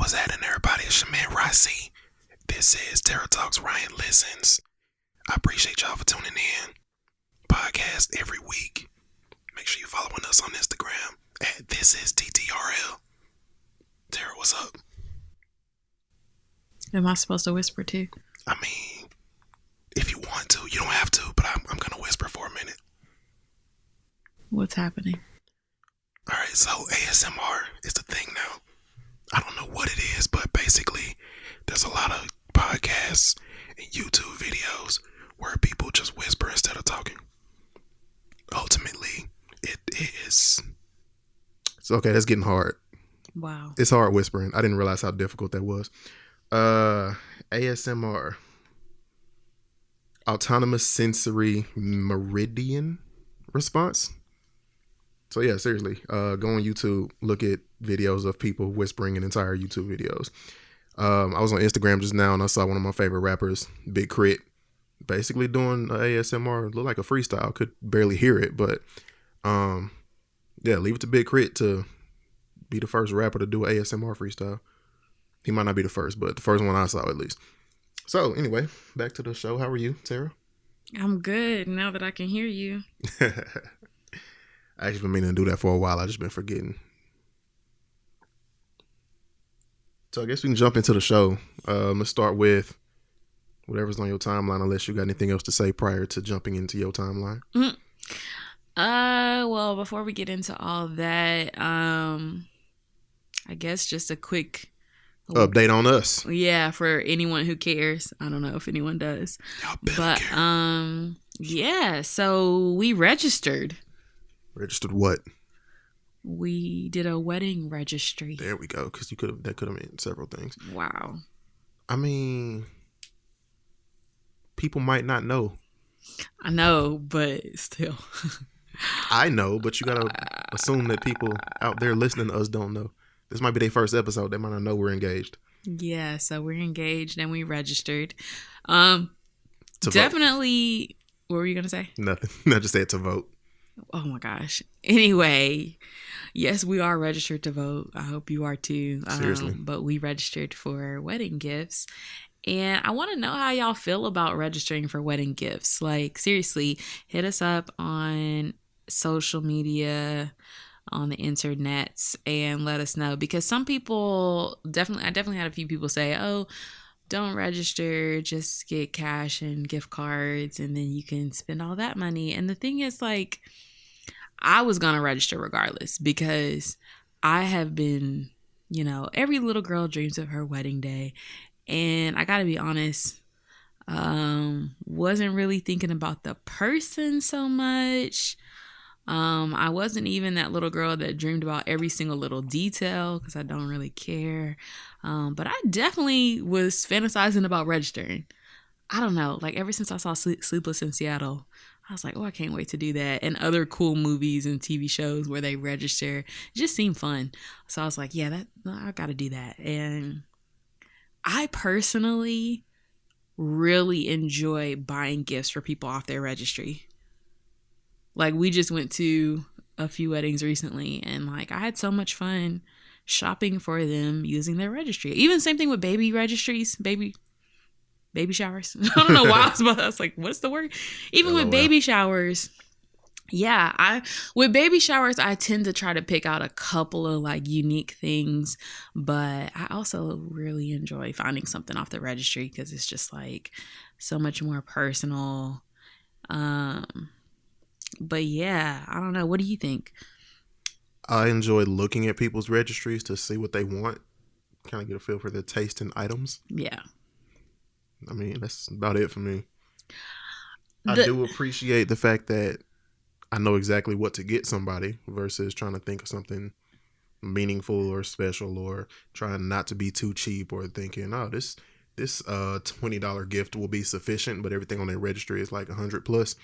what's happening, everybody? It's your man Russi. This is Terror Talks Ryan Listens. I appreciate y'all for tuning in. Podcast every week. Make sure you're following us on Instagram at This Is TTRL. Tara, what's up? Am I supposed to whisper too? I mean, if you want to, you don't have to, but I'm going to whisper for a minute. What's happening? All right, so ASMR is the thing now. I don't know what it is, but basically, there's a lot of podcasts and YouTube videos where people just whisper instead of talking. Ultimately, it is. It's okay. That's getting hard. Wow. It's hard whispering. I didn't realize how difficult that was. ASMR. Autonomous sensory meridian response. So yeah, seriously, go on YouTube, look at videos of people whispering in entire YouTube videos. I was on Instagram just now and I saw one of my favorite rappers, Big Crit, basically doing ASMR, look like a freestyle. Could barely hear it, but yeah, leave it to Big Crit to be the first rapper to do an ASMR freestyle. He might not be the first, but the first one I saw at least. So anyway, back to the show. How are you, Tara? I'm good now that I can hear you. I actually been meaning to do that for a while. I just been forgetting. So I guess we can jump into the show. Let's start with whatever's on your timeline, unless you got anything else to say prior to jumping into your timeline. Well, before we get into all that, I guess just a quick update on us. Yeah, for anyone who cares. I don't know if anyone does. But yeah, so we registered. Registered what? We did a wedding registry. There we go. Because that could have meant several things. Wow. I mean, people might not know. I know, but still. I know, but you gotta assume that people out there listening to us don't know. This might be their first episode. They might not know we're engaged. Yeah, so we're engaged and we registered. To definitely. Vote. What were you gonna say? Nothing. I just said to vote. Oh my gosh. Anyway, yes, we are registered to vote. I hope you are too. Seriously. But we registered for wedding gifts. And I want to know how y'all feel about registering for wedding gifts. Like, seriously, hit us up on social media, on the internets, and let us know. Because some people I definitely had a few people say, oh, don't register, just get cash and gift cards, and then you can spend all that money. And the thing is, like, I was going to register regardless because I have been, every little girl dreams of her wedding day. And I got to be honest, wasn't really thinking about the person so much. I wasn't even that little girl that dreamed about every single little detail because I don't really care. But I definitely was fantasizing about registering. I don't know, like ever since I saw Sleepless in Seattle, I was like, oh, I can't wait to do that. And other cool movies and TV shows where they register, it just seemed fun. So I was like, yeah, I got to do that. And I personally really enjoy buying gifts for people off their registry. Like, we just went to a few weddings recently, and like I had so much fun shopping for them using their registry. Even same thing with baby registries, baby showers. I don't know why I was like, what's the word? Even with baby showers. Yeah, with baby showers, I tend to try to pick out a couple of like unique things, but I also really enjoy finding something off the registry because it's just like so much more personal. But yeah, I don't know. What do you think? I enjoy looking at people's registries to see what they want, kind of get a feel for their taste in items. Yeah. I mean, that's about it for me. I do appreciate the fact that I know exactly what to get somebody versus trying to think of something meaningful or special or trying not to be too cheap or thinking, oh, this $20 gift will be sufficient, but everything on their registry is like $100 plus.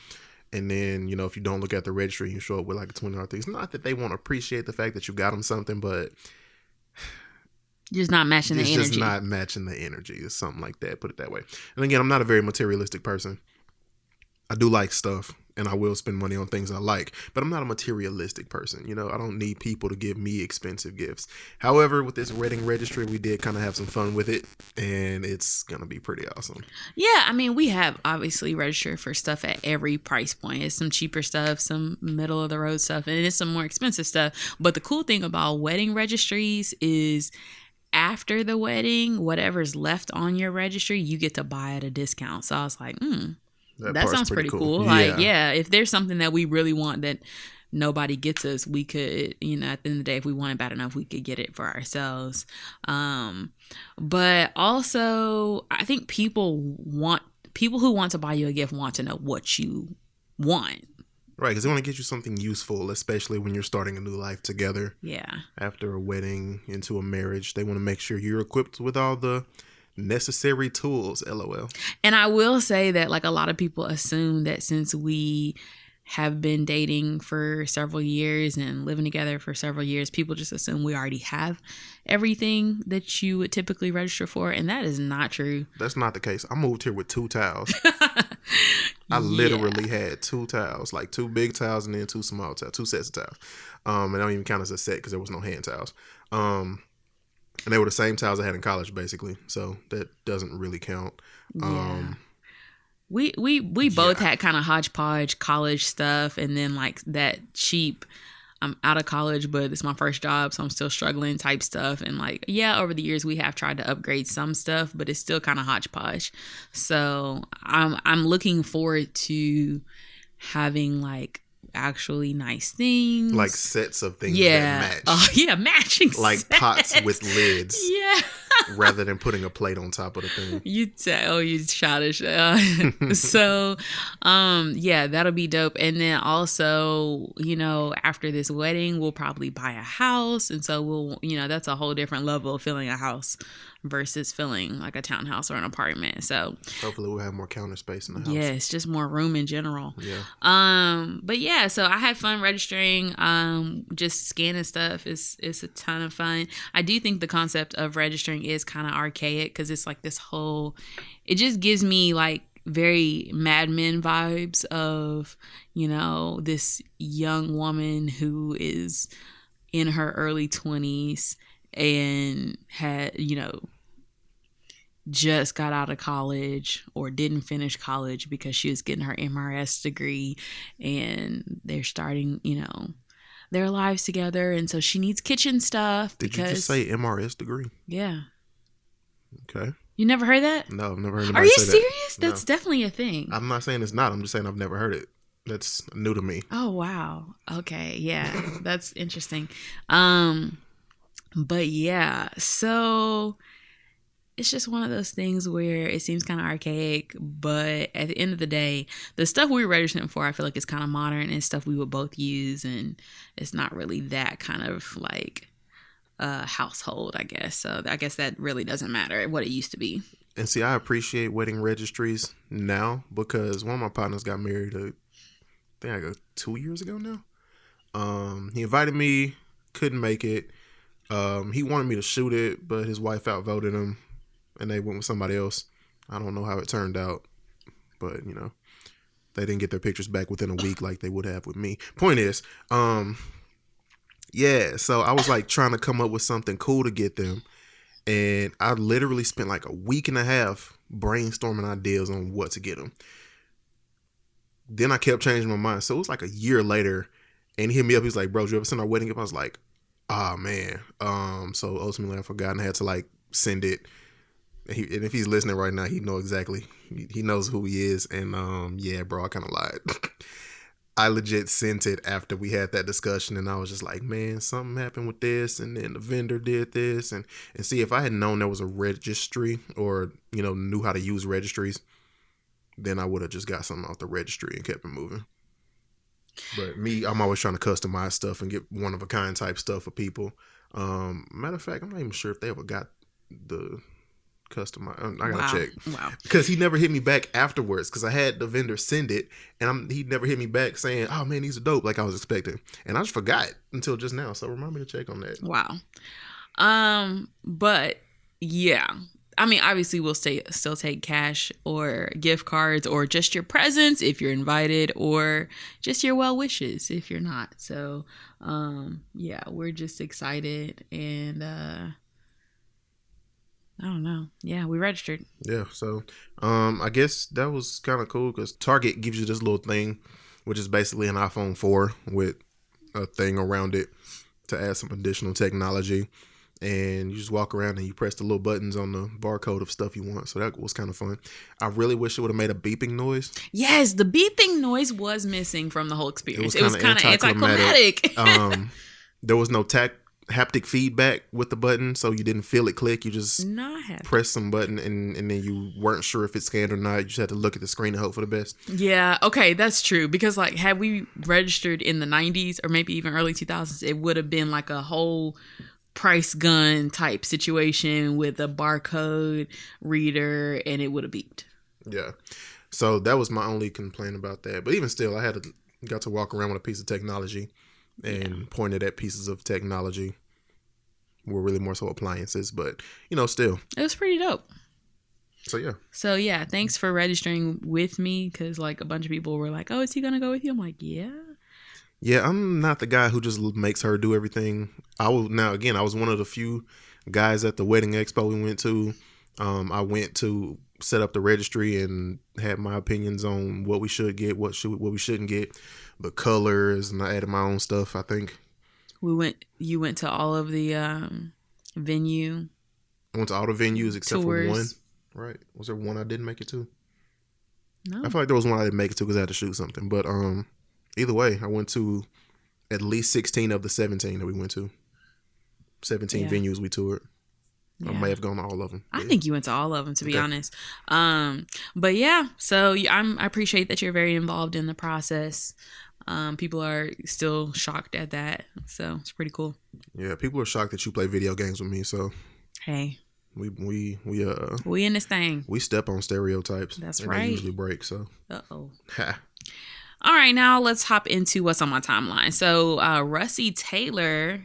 And then, if you don't look at the registry, you show up with like a $20 thing. It's not that they won't appreciate the fact that you got them something, but just not matching the energy. It's just not matching the energy. It's something like that. Put it that way. And again, I'm not a very materialistic person. I do like stuff. and I will spend money on things I like, but I'm not a materialistic person. You know, I don't need people to give me expensive gifts. However, with this wedding registry, we did kind of have some fun with it, and it's going to be pretty awesome. Yeah, I mean, we have obviously registered for stuff at every price point. It's some cheaper stuff, some middle of the road stuff, and it's some more expensive stuff. But the cool thing about wedding registries is after the wedding, whatever's left on your registry, you get to buy at a discount. So I was like, that sounds pretty cool. Like, yeah, if there's something that we really want that nobody gets us, we could, you know, at the end of the day, if we want it bad enough, we could get it for ourselves. But also, I think people who want to buy you a gift want to know what you want. Right, because they want to get you something useful, especially when you're starting a new life together. Yeah. After a wedding, into a marriage, they want to make sure you're equipped with all the necessary tools, LOL. And I will say that, like, a lot of people assume that since we have been dating for several years and living together for several years, people just assume we already have everything that you would typically register for, and that is not true. That's not the case. I moved here with 2 towels. I literally had 2 towels, like 2 big towels and then 2 small towels, 2 sets of towels. And I don't even count as a set because there was no hand towels. And they were the same towels I had in college, basically. So that doesn't really count. Yeah. We both had kind of hodgepodge college stuff, and then like that cheap, I'm out of college, but it's my first job, so I'm still struggling type stuff. And like, yeah, over the years we have tried to upgrade some stuff, but it's still kind of hodgepodge. So I'm looking forward to having like actually nice things, like sets of things that match. Matching like sets. Pots with lids. Yeah. Rather than putting a plate on top of the thing. You childish. So, that'll be dope. And then also, you know, after this wedding, we'll probably buy a house. And so we'll, you know, that's a whole different level of filling a house versus filling like a townhouse or an apartment. So hopefully we'll have more counter space in the house. Yeah, it's just more room in general. Yeah. But yeah, so I had fun registering. Just scanning stuff is a ton of fun. I do think the concept of registering is kind of archaic because it's like this whole, it just gives me like very Mad Men vibes of, you know, this young woman who is in her early 20s and had, you know, just got out of college or didn't finish college because she was getting her MRS degree, and they're starting, you know, their lives together, and so she needs kitchen stuff. Did you just say MRS degree? Yeah. Okay. You never heard that? No, I've never heard anybody say that. Are you serious? No. That's definitely a thing. I'm not saying it's not. I'm just saying I've never heard it. That's new to me. Oh, wow. Okay. Yeah. That's interesting. But yeah, so it's just one of those things where it seems kind of archaic, but at the end of the day, the stuff we were registering for, I feel like it's kind of modern and stuff we would both use, and it's not really that kind of like household, I guess. So I guess that really doesn't matter what it used to be. And see, I appreciate wedding registries now because one of my partners got married, I think 2 years ago now. He invited me, couldn't make it. He wanted me to shoot it, but his wife outvoted him, and they went with somebody else. I don't know how it turned out, but you know, they didn't get their pictures back within a week like they would have with me. Point is, yeah, so I was like trying to come up with something cool to get them, and I literally spent like a week and a half brainstorming ideas on what to get them. Then I kept changing my mind, so it was like a year later, and he hit me up. He's like, "Bro, did you ever send our wedding gift?" I was like, "Ah, man." So ultimately I forgot and I had to like send it. And if he's listening right now, he know exactly. He knows who he is. And yeah, bro, I kind of lied. I legit sent it after we had that discussion, and I was just like, man, something happened with this, and then the vendor did this, and see, if I had known there was a registry or, you know, knew how to use registries, then I would have just got something off the registry and kept it moving. But me, I'm always trying to customize stuff and get one of a kind type stuff for people. Matter of fact, I'm not even sure if they ever got the customize. I gotta check. Wow. Because he never hit me back afterwards. Because I had the vendor send it, and he never hit me back saying, "Oh man, these are dope," like I was expecting, and I just forgot until just now. So remind me to check on that. Wow. But yeah, I mean, obviously we'll still take cash or gift cards or just your presents if you're invited, or just your well wishes if you're not. So yeah, we're just excited, and I don't know. Yeah, we registered. Yeah, so I guess that was kind of cool because Target gives you this little thing, which is basically an iPhone 4 with a thing around it to add some additional technology. And you just walk around and you press the little buttons on the barcode of stuff you want. So that was kind of fun. I really wish it would have made a beeping noise. Yes, the beeping noise was missing from the whole experience. It was kind of anticlimactic. There was no haptic feedback with the button, so you didn't feel it click. You just press some button and then you weren't sure if it scanned or not. You just had to look at the screen and hope for the best. Yeah, okay, that's true. Because like, had we registered in the 90s or maybe even early 2000s, it would have been like a whole price gun type situation with a barcode reader, and it would have beeped. Yeah, so that was my only complaint about that. But even still, I got to walk around with a piece of technology and pointed at pieces of technology. Were really more so appliances, but still, it was pretty dope. So yeah, thanks for registering with me, because like a bunch of people were like, "Oh, is he gonna go with you?" I'm like, "Yeah." Yeah, I'm not the guy who just makes her do everything. I was one of the few guys at the wedding expo we went to. I went to set up the registry and had my opinions on what we should get, what we shouldn't get, the colors, and I added my own stuff. I think You went to all of the venue. I went to all the venues except tours. For one. Right? Was there one I didn't make it to? No. I feel like there was one I didn't make it to because I had to shoot something. But either way, I went to at least 16 of the 17 that we went to. 17 venues we toured. Yeah. I may have gone to all of them. I think you went to all of them, to be honest. But yeah, so I appreciate that you're very involved in the process. People are still shocked at that, so it's pretty cool. Yeah, people are shocked that you play video games with me. So hey, we in this thing. We step on stereotypes. That's and right. They usually break. So All right, now let's hop into what's on my timeline. So Russi Taylor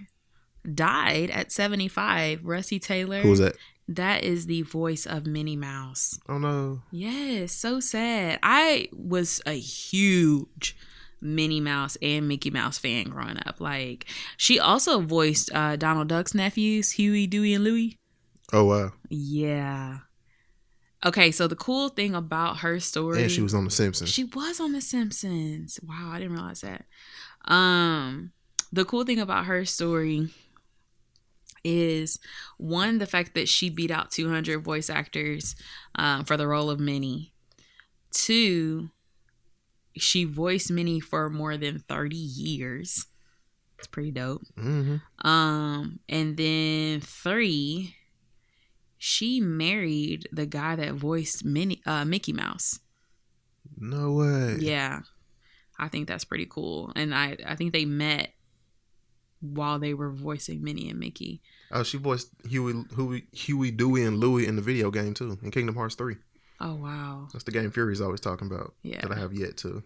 died at 75. Russi Taylor. Who's that? That is the voice of Minnie Mouse. Oh no. Yes, so sad. I was a huge Minnie Mouse and Mickey Mouse fan growing up. Like, she also voiced Donald Duck's nephews, Huey, Dewey, and Louie. Oh wow. Yeah. Okay, so the cool thing about her story, and she was on The Simpsons. She was on The Simpsons. Wow, I didn't realize that. The cool thing about her story is, one, the fact that she beat out 200 voice actors for the role of Minnie. 2, she voiced Minnie for more than 30 years. It's pretty dope. Mm-hmm. And then 3, she married the guy that voiced Mickey Mouse. No way. Yeah. I think that's pretty cool. And I think they met while they were voicing Minnie and Mickey. Oh, she voiced Huey, Dewey, and Louie in the video game too, in Kingdom Hearts 3. Oh, wow. That's the game Fury's always talking about. Yeah. That I have yet to.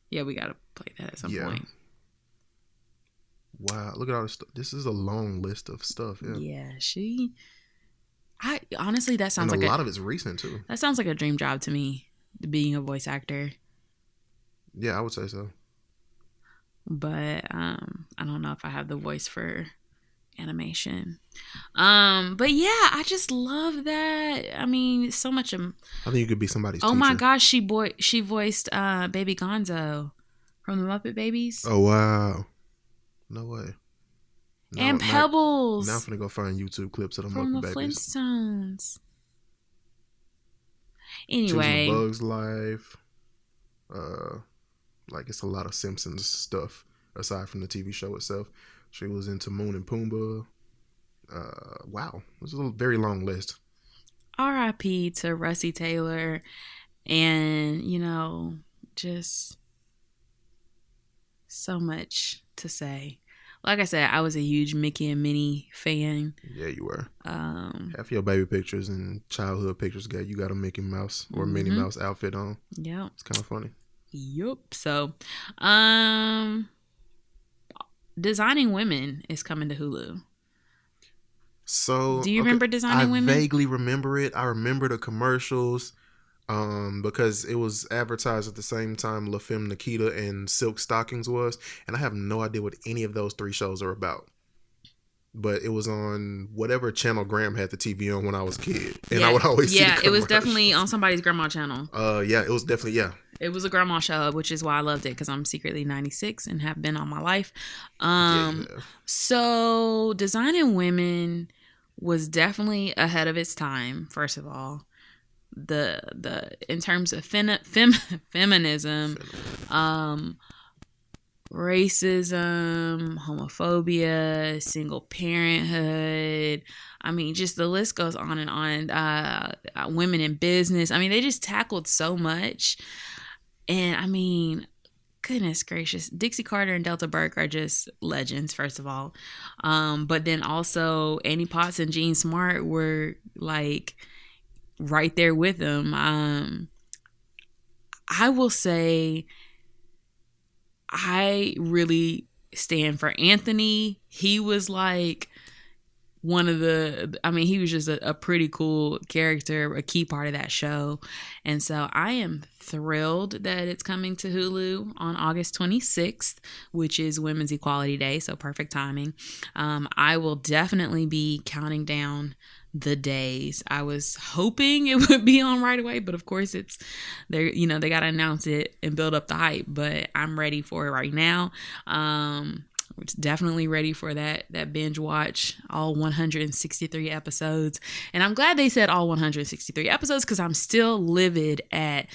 Yeah, we got to play that at some point. Wow, look at all this stuff. This is a long list of stuff. Yeah, honestly, that sounds and like a lot of it's recent too. That sounds like a dream job to me, being a voice actor. Yeah, I would say so. But I don't know if I have the voice for animation. But yeah, I just love that. I mean, so much. I think you could be somebody's teacher. My gosh, she voiced Baby Gonzo from the Muppet Babies. Oh wow, no way. And Pebbles. Now I'm gonna go find YouTube clips of the from Muppet the Babies. Flintstones. Anyway, Choosing a Bug's Life. Like, it's a lot of Simpsons stuff aside from the TV show itself. She was into Moon and Pumbaa. Wow, this is a very long list. R.I.P. to Russi Taylor, and just so much to say. Like I said, I was a huge Mickey and Minnie fan. Yeah, you were. Half your baby pictures and childhood pictures you got a Mickey Mouse or Minnie Mouse outfit on. Yeah, it's kind of funny. Yup. So, Designing Women is coming to Hulu. So Do you remember Designing I Women? vaguely remember it. I remember the commercials because it was advertised at the same time La Femme Nikita and Silk Stockings was, and I have no idea what any of those three shows are about. But it was on whatever channel Graham had the TV on when I was a kid, and I would always see the it was commercials. definitely on somebody's grandma channel. Yeah, it was definitely It was a grandma show, which is why I loved it, because I'm secretly 96 and have been all my life. So Designing Women was definitely ahead of its time. First of all, the in terms of feminism, racism, homophobia, single parenthood. I mean, just the list goes on and on. Women in business. I mean, they just tackled so much. And I mean, goodness gracious, Dixie Carter and Delta Burke are just legends, first of all. But then also Annie Potts and Jean Smart were like right there with them. I will say I really stand for Anthony. He was like one of he was just a pretty cool character, a key part of that show. And so I am thrilled that it's coming to Hulu on August 26th, which is Women's Equality Day. So perfect timing. I will definitely be counting down the days. I was hoping it would be on right away, but of course it's they got to announce it and build up the hype, but I'm ready for it right now. Definitely ready for that binge watch, all 163 episodes. And I'm glad they said all 163 episodes, because I'm still livid at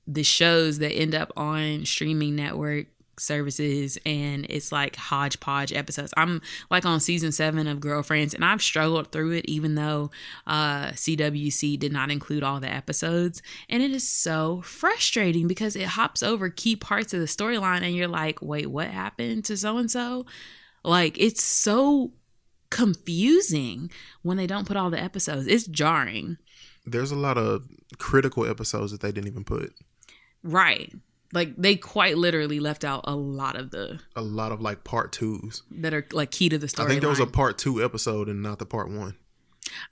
the shows that end up on streaming network services and it's like hodgepodge episodes. I'm like on season 7 of Girlfriends, and I've struggled through it even though CWC did not include all the episodes, and it is so frustrating because it hops over key parts of the storyline and you're like, wait, what happened to so and so? Like, it's so confusing when they don't put all the episodes. It's jarring. There's a lot of critical episodes that they didn't even put. Right. Like, they quite literally left out a lot of like part 2s that are like key to the story. I think there was a part 2 episode and not the part 1.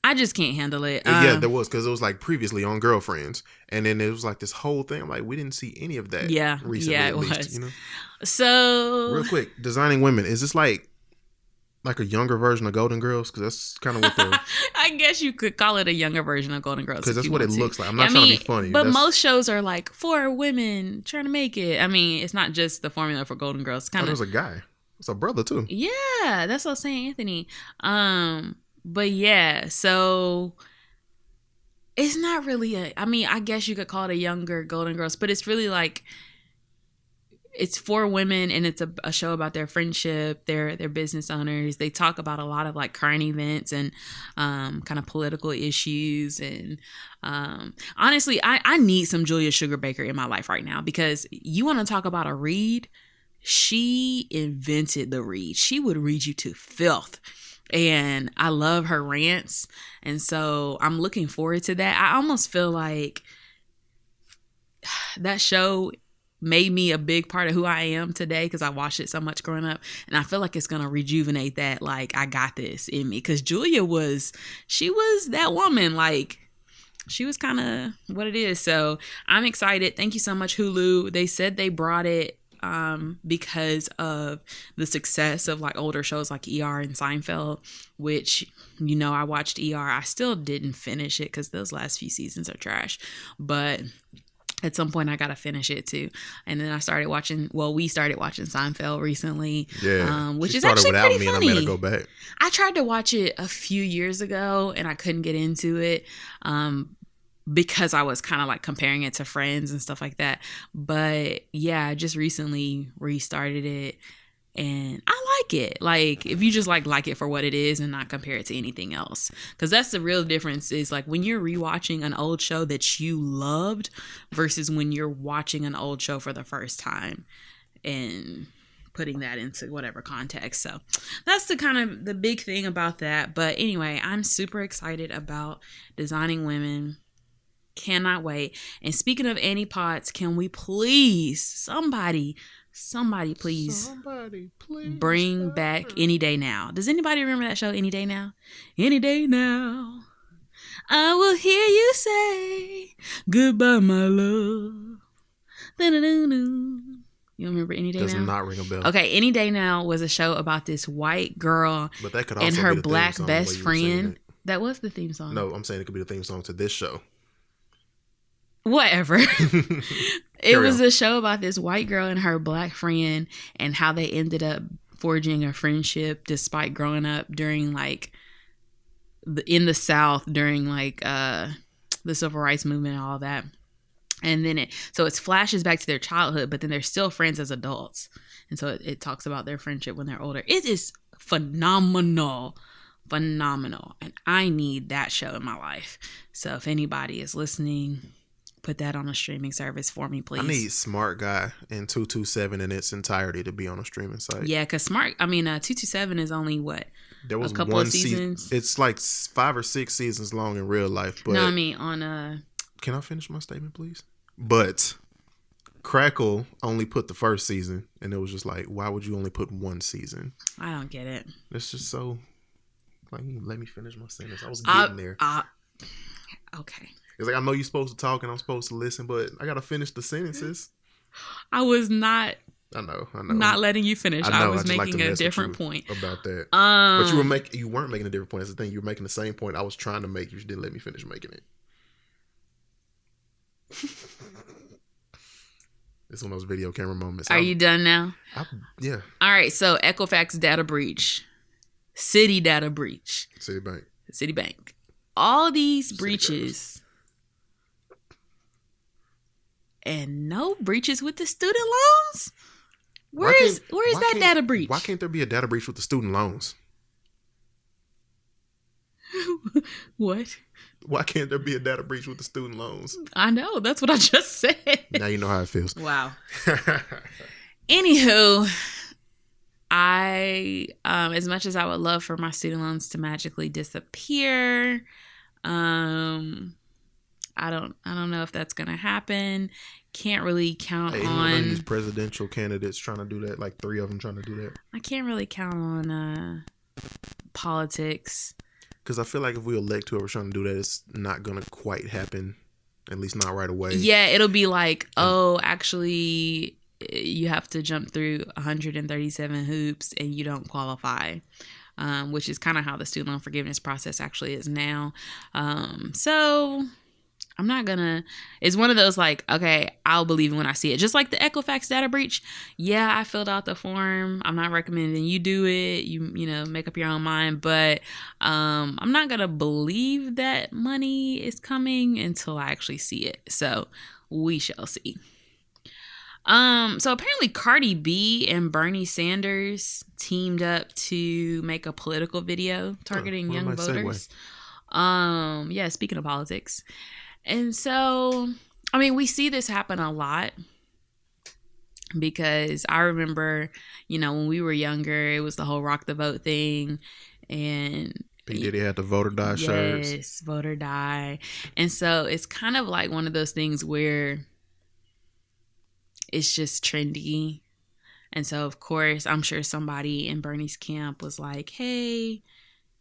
I just can't handle it. Yeah, there was, because it was like previously on Girlfriends, and then it was like this whole thing. I'm like, we didn't see any of that. Yeah, recently, yeah, it was. least, So real quick, Designing Women, is this like a younger version of Golden Girls? Because that's kind of what the I guess you could call it a younger version of Golden Girls, because that's what it looks like. I'm not trying to be funny, but most shows are like 4 women trying to make it. I mean, it's not just the formula for Golden Girls. Kind of. There's a guy. It's a brother too. Yeah, that's what I was saying, Anthony. But yeah, so it's not really I guess you could call it a younger Golden Girls, but it's really like it's 4 women, and it's a show about their friendship. They're business owners. They talk about a lot of like current events and kind of political issues. And honestly, I need some Julia Sugarbaker in my life right now, because you want to talk about a read. She invented the read. She would read you to filth. And I love her rants. And so I'm looking forward to that. I almost feel like that show made me a big part of who I am today, because I watched it so much growing up, and I feel like it's gonna rejuvenate that, like, I got this in me, because Julia was that woman. Like, she was kind of what it is. So I'm excited. Thank you so much, Hulu. They said they brought it because of the success of like older shows like ER and Seinfeld, which, I watched ER. I still didn't finish it because those last few seasons are trash, but at some point I gotta finish it too. And then we started watching Seinfeld recently. Yeah, which she is started actually without pretty me, funny. and I made her go back. I tried to watch it a few years ago and I couldn't get into it because I was kind of like comparing it to Friends and stuff like that. But yeah, I just recently restarted it. And I like it. Like, if you just like it for what it is and not compare it to anything else. Because that's the real difference, is like when you're rewatching an old show that you loved versus when you're watching an old show for the first time and putting that into whatever context. So that's the kind of the big thing about that. But anyway, I'm super excited about Designing Women. Cannot wait. And speaking of Annie Potts, can we please, somebody Somebody please hurry. bring back Any Day Now. Does anybody remember that show, Any Day Now? Any day now, I will hear you say goodbye, my love. Da-da-da-da. You remember Any Day Does Now? not ring a bell. Okay, Any Day Now was a show about this white girl But that could also and her be the theme black song, best the way you were singing friend. it. That was the theme song. No, I'm saying it could be the theme song to this show. Whatever. It Carry was on. a show about this white girl and her black friend and how they ended up forging a friendship despite growing up during like in the South during like the civil rights movement and all that. And then it flashes back to their childhood, but then they're still friends as adults. And so it talks about their friendship when they're older. It is phenomenal. And I need that show in my life. So if anybody is listening, put that on a streaming service for me, please. I need Smart Guy and 227 in its entirety to be on a streaming site. Yeah, because 227 is only what? There was a couple one of seasons? It's like 5 or 6 seasons long in real life. But No, I mean on Can I finish my statement, please? But Crackle only put the first season, and it was just like, why would you only put one season? I don't get it. It's just so like, let me finish my sentence. I was getting there. Okay. It's like, I know you're supposed to talk and I'm supposed to listen, but I gotta finish the sentences. I was not I know. not letting you finish. I was just like making to a mess with different you point. about that. But But you weren't making a different point. That's the thing. You were making the same point I was trying to make. You just didn't let me finish making it. It's one of those video camera moments. Are you done now? Yeah. All right. So Equifax data breach, city data breach, Citibank. All these breaches, and no breaches with the student loans. Where is that data breach? Why can't there be a data breach with the student loans? What? Why can't there be a data breach with the student loans? I know. That's what I just said. Now you know how it feels. Wow. Anywho, I as much as I would love for my student loans to magically disappear, I don't know if that's gonna happen. Can't really count on these presidential candidates trying to do that. Like 3 of them trying to do that. I can't really count on politics. Because I feel like if we elect whoever's trying to do that, it's not gonna quite happen. At least not right away. Yeah, it'll be like, oh, actually, you have to jump through 137 hoops and you don't qualify, which is kind of how the student loan forgiveness process actually is now. So I'm not gonna, it's one of those like, okay, I'll believe it when I see it. Just like the Equifax data breach. Yeah, I filled out the form. I'm not recommending you do it. You know, make up your own mind. But I'm not gonna believe that money is coming until I actually see it. So we shall see. So apparently Cardi B and Bernie Sanders teamed up to make a political video targeting young voters. Yeah, speaking of politics. And so, I mean, we see this happen a lot because I remember, you know, when we were younger, it was the whole rock the vote thing. And P. Diddy had the vote or die shirts. Yes, vote or die. And so it's kind of like one of those things where it's just trendy. And so, of course, I'm sure somebody in Bernie's camp was like, hey,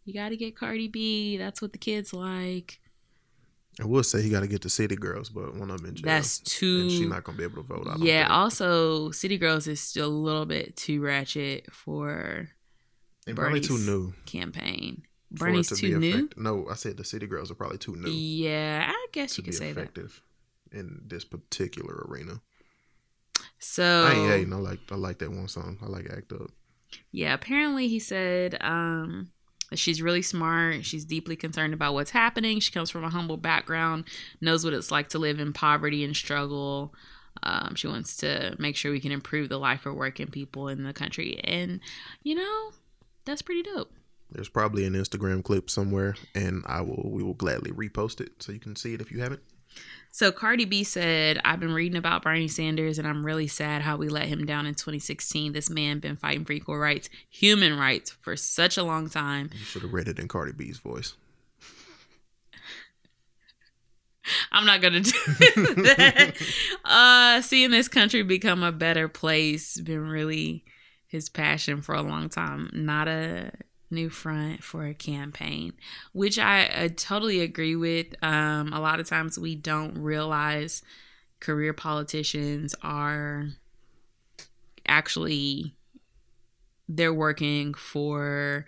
you got to get Cardi B. That's what the kids like. I will say he got to get the City Girls, but one of them in jail. That's too. And she's not going to be able to vote. I don't Yeah, think. also, City Girls is still a little bit too ratchet for And probably too new. campaign. for Bernie's it to too be new? effective. No, I said the City Girls are probably too new Yeah, I guess you to could be say that. effective in this particular arena. So I ain't hating. I like that one song. I like Act Up. yeah, apparently he said that she's really smart. She's deeply concerned about what's happening. She comes from a humble background, knows what it's like to live in poverty and struggle. She wants to make sure we can improve the life of working people in the country. And, you know, that's pretty dope. There's probably an Instagram clip somewhere, and we will gladly repost it so you can see it if you haven't. So Cardi B said, I've been reading about Bernie Sanders and I'm really sad how we let him down in 2016. This man been fighting for equal rights, human rights for such a long time. You should have read it in Cardi B's voice. I'm not gonna do that. Seeing this country become a better place been really his passion for a long time. Not a new front for a campaign, which I totally agree with. A lot of times we don't realize career politicians are actually, they're working for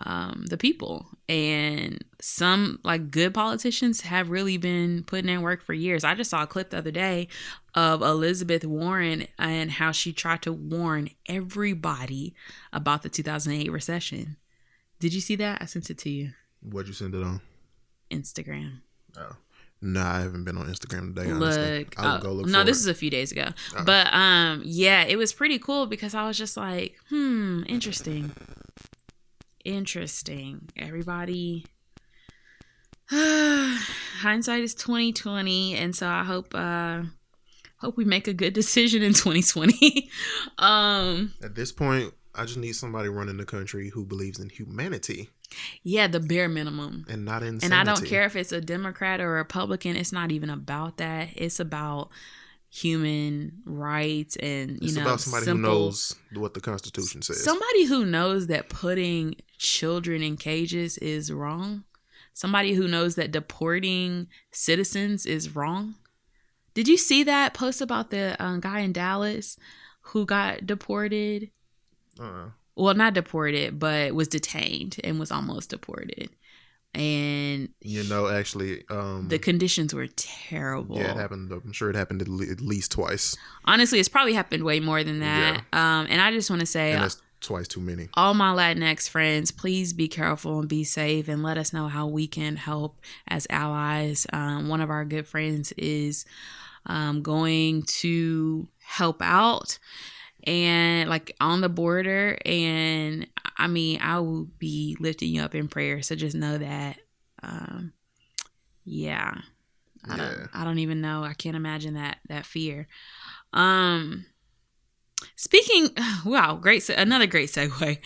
the people, and some like good politicians have really been putting in work for years. I just saw a clip the other day of Elizabeth Warren and how she tried to warn everybody about the 2008 recession. Did you see that? I sent it to you. What'd you send it on? Instagram. Oh. No, I haven't been on Instagram today, honestly. I'll go look no, for this it. is a few days ago. Oh. But yeah, it was pretty cool because I was just like, interesting. Everybody, hindsight is 2020, and so I hope we make a good decision in 2020. At this point, I just need somebody running the country who believes in humanity. Yeah, the bare minimum. And not insanity. And I don't care if it's a Democrat or a Republican. It's not even about that. It's about human rights, and it's about somebody who knows what the Constitution says. Somebody who knows that putting children in cages is wrong. Somebody who knows that deporting citizens is wrong. Did you see that post about the guy in Dallas who got deported? Well, not deported, but was detained and was almost deported. And actually, the conditions were terrible. Yeah, it happened. I'm sure it happened at least twice. Honestly, it's probably happened way more than that. Yeah. And I just want to say, and that's twice too many. All my Latinx friends, please be careful and be safe, and let us know how we can help as allies. One of our good friends is going to help out, and like on the border, and I mean, I will be lifting you up in prayer. So just know that, I don't even know. I can't imagine that fear. Speaking, wow, another great segue.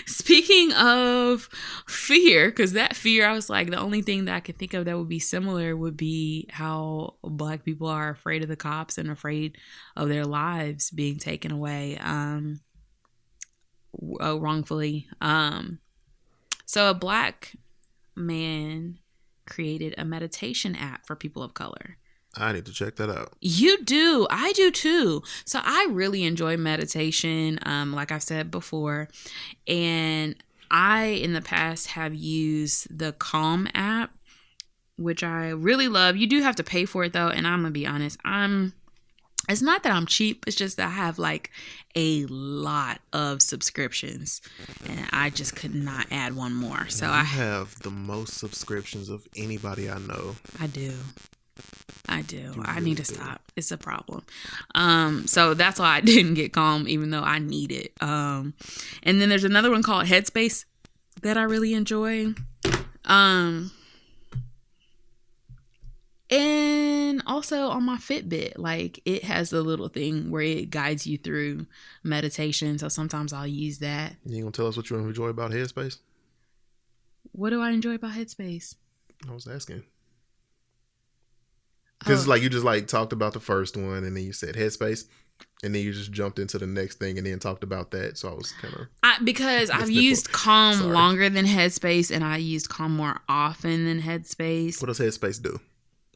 Speaking of fear, because that fear, I was like, the only thing that I could think of that would be similar would be how Black people are afraid of the cops and afraid of their lives being taken away. Wrongfully. So a Black man created a meditation app for people of color. I need to check that out. You do. I do too. So I really enjoy meditation, like I've said before. And I, in the past, have used the Calm app, which I really love. You do have to pay for it though. And I'm going to be honest, it's not that I'm cheap. It's just that I have like a lot of subscriptions and I just could not add one more. So I have the most subscriptions of anybody I know. I do. I need to stop. It's a problem. So that's why I didn't get Calm, even though I need it. And then there's another one called Headspace that I really enjoy. And also on my Fitbit, like it has a little thing where it guides you through meditation. So sometimes I'll use that. You gonna tell us what you enjoy about Headspace? What do I enjoy about Headspace? I was asking. Because like you just like talked about the first one and then you said Headspace and then you just jumped into the next thing and then talked about that. So I was kind of... Because I've used Calm longer than Headspace and I used Calm more often than Headspace. What does Headspace do?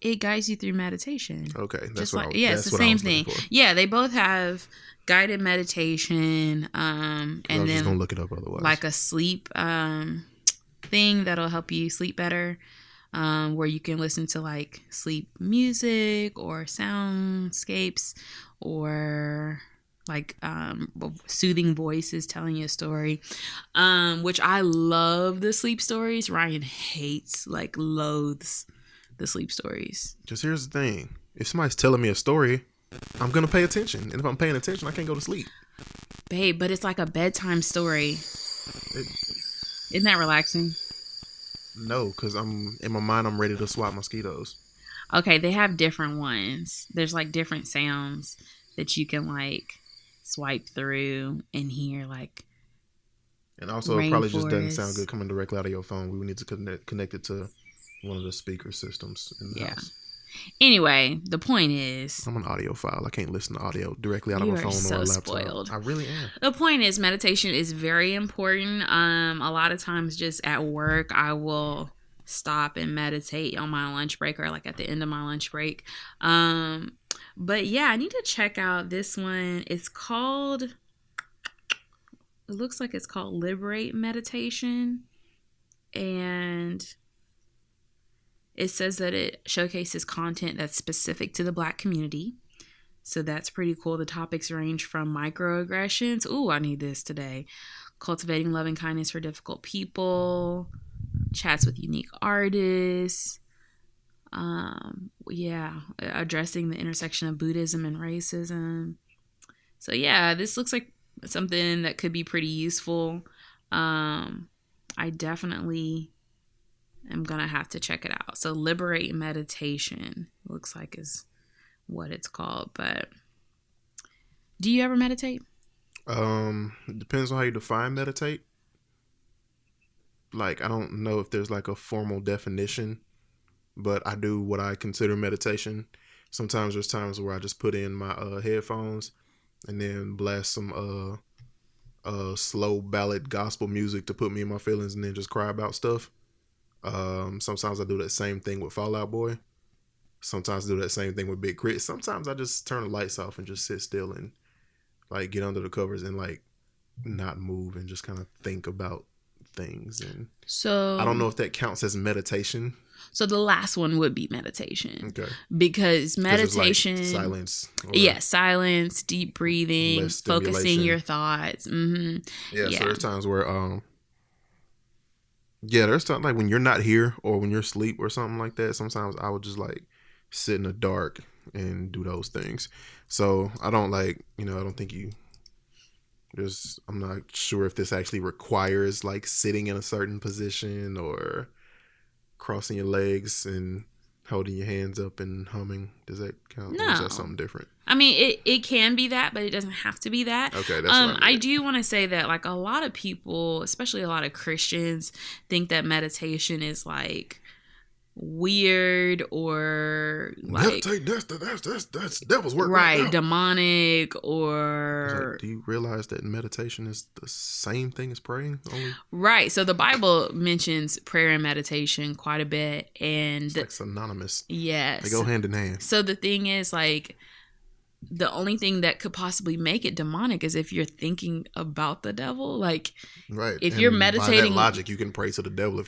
It guides you through meditation. Okay. That's it's the same thing. Yeah, they both have guided meditation. And then just gonna look it up otherwise. Like a sleep thing that'll help you sleep better. Where you can listen to like sleep music or soundscapes or like soothing voices telling you a story, which I love the sleep stories. Ryan loathes the sleep stories. Just here's the thing. If somebody's telling me a story, I'm going to pay attention. And if I'm paying attention, I can't go to sleep. Babe, but it's like a bedtime story. Isn't that relaxing? No, because in my mind, I'm ready to swat mosquitoes. Okay, they have different ones. There's like different sounds that you can like swipe through and hear, like. And also, it probably just doesn't sound good coming directly out of your phone. We would need to connect it to one of the speaker systems in the house. Anyway, the point is, I'm an audiophile. I can't listen to audio directly out of you a are phone so or a laptop. spoiled. I really am. The point is, meditation is very important. A lot of times just at work, I will stop and meditate on my lunch break or like at the end of my lunch break. But yeah, I need to check out this one. It looks like it's called Liberate Meditation. And it says that it showcases content that's specific to the Black community. So that's pretty cool. The topics range from microaggressions. Ooh, I need this today. Cultivating loving kindness for difficult people. Chats with unique artists. Addressing the intersection of Buddhism and racism. So yeah, this looks like something that could be pretty useful. I definitely am gonna have to check it out. So Liberate Meditation looks like is what it's called. But do you ever meditate? It depends on how you define meditate. Like, I don't know if there's like a formal definition, but I do what I consider meditation. Sometimes there's times where I just put in my headphones and then blast some slow ballad gospel music to put me in my feelings and then just cry about stuff. Sometimes I do that same thing with Fall Out Boy. Sometimes I do that same thing with Big Crit. Sometimes I just turn the lights off and just sit still and like get under the covers and like not move and just kind of think about things. And so I don't know if that counts as meditation. So the last one would be meditation. Okay. Because meditation, like silence. Silence, deep breathing, focusing your thoughts. Mm-hmm. Yeah. So there's times where there's times like when you're not here or when you're asleep or something like that. Sometimes I would just like sit in the dark and do those things. So I don't I don't think I'm not sure if this actually requires like sitting in a certain position or crossing your legs and holding your hands up and humming. Does that count? No. Or is that something different? I mean, it can be that, but it doesn't have to be that. Okay, that's what I do want to say that like a lot of people, especially a lot of Christians, think that meditation is like weird or like meditate, that's devil's work, right? Demonic or like, do you realize that meditation is the same thing as praying? Right. So the Bible mentions prayer and meditation quite a bit, and it's like synonymous. Yes, they go hand in hand. So the thing is, like, the only thing that could possibly make it demonic is if you're thinking about the devil. Like, right. If you're meditating, by that logic, you can pray to the devil if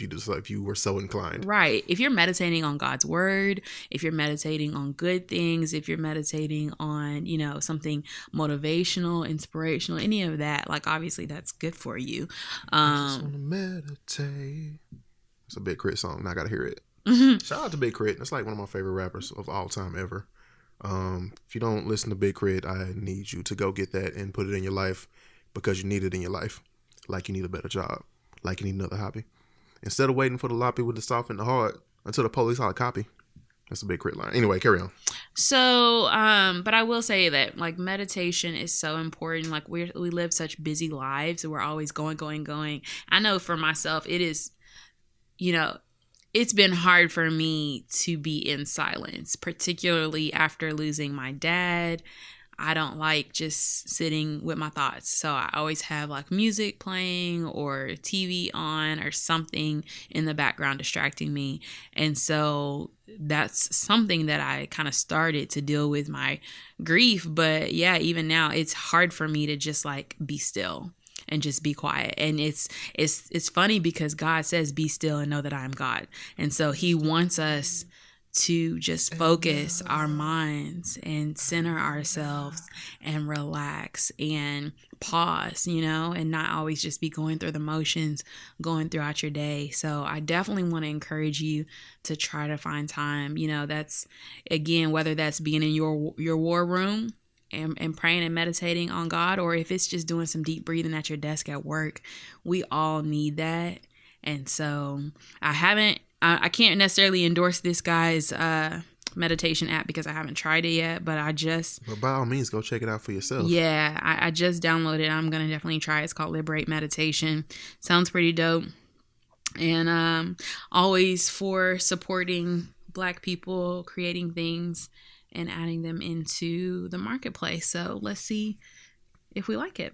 you were so inclined. Right. If you're meditating on God's word, if you're meditating on good things, if you're meditating on, something motivational, inspirational, any of that, like obviously that's good for you. I just want to meditate. It's a Big Crit song. Now I gotta hear it. Mm-hmm. Shout out to Big Crit. That's like one of my favorite rappers of all time ever. If you don't listen to Big Crit, I need you to go get that and put it in your life because you need it in your life. Like you need a better job. Like you need another hobby. Instead of waiting for the loppy with the soft and the hard until the police holler copy. That's a Big Crit line. Anyway, carry on. So, but I will say that like meditation is so important. Like we live such busy lives. We're always going. I know for myself, it is, it's been hard for me to be in silence, particularly after losing my dad. I don't like just sitting with my thoughts. So I always have like music playing or TV on or something in the background distracting me. And so that's something that I kind of started to deal with my grief. But yeah, even now it's hard for me to just like be still and just be quiet. And it's funny because God says, be still and know that I am God. And so he wants us to just focus our minds and center ourselves and relax and pause, and not always just be going through the motions going throughout your day. So I definitely want to encourage you to try to find time, that's again, whether that's being in your war room and praying and meditating on God, or if it's just doing some deep breathing at your desk at work. We all need that. And so I can't necessarily endorse this guy's meditation app because I haven't tried it yet, but But by all means, go check it out for yourself. Yeah, I just downloaded it. I'm going to definitely try it. It's called Liberate Meditation. Sounds pretty dope. And always for supporting Black people, creating things and adding them into the marketplace. So let's see if we like it.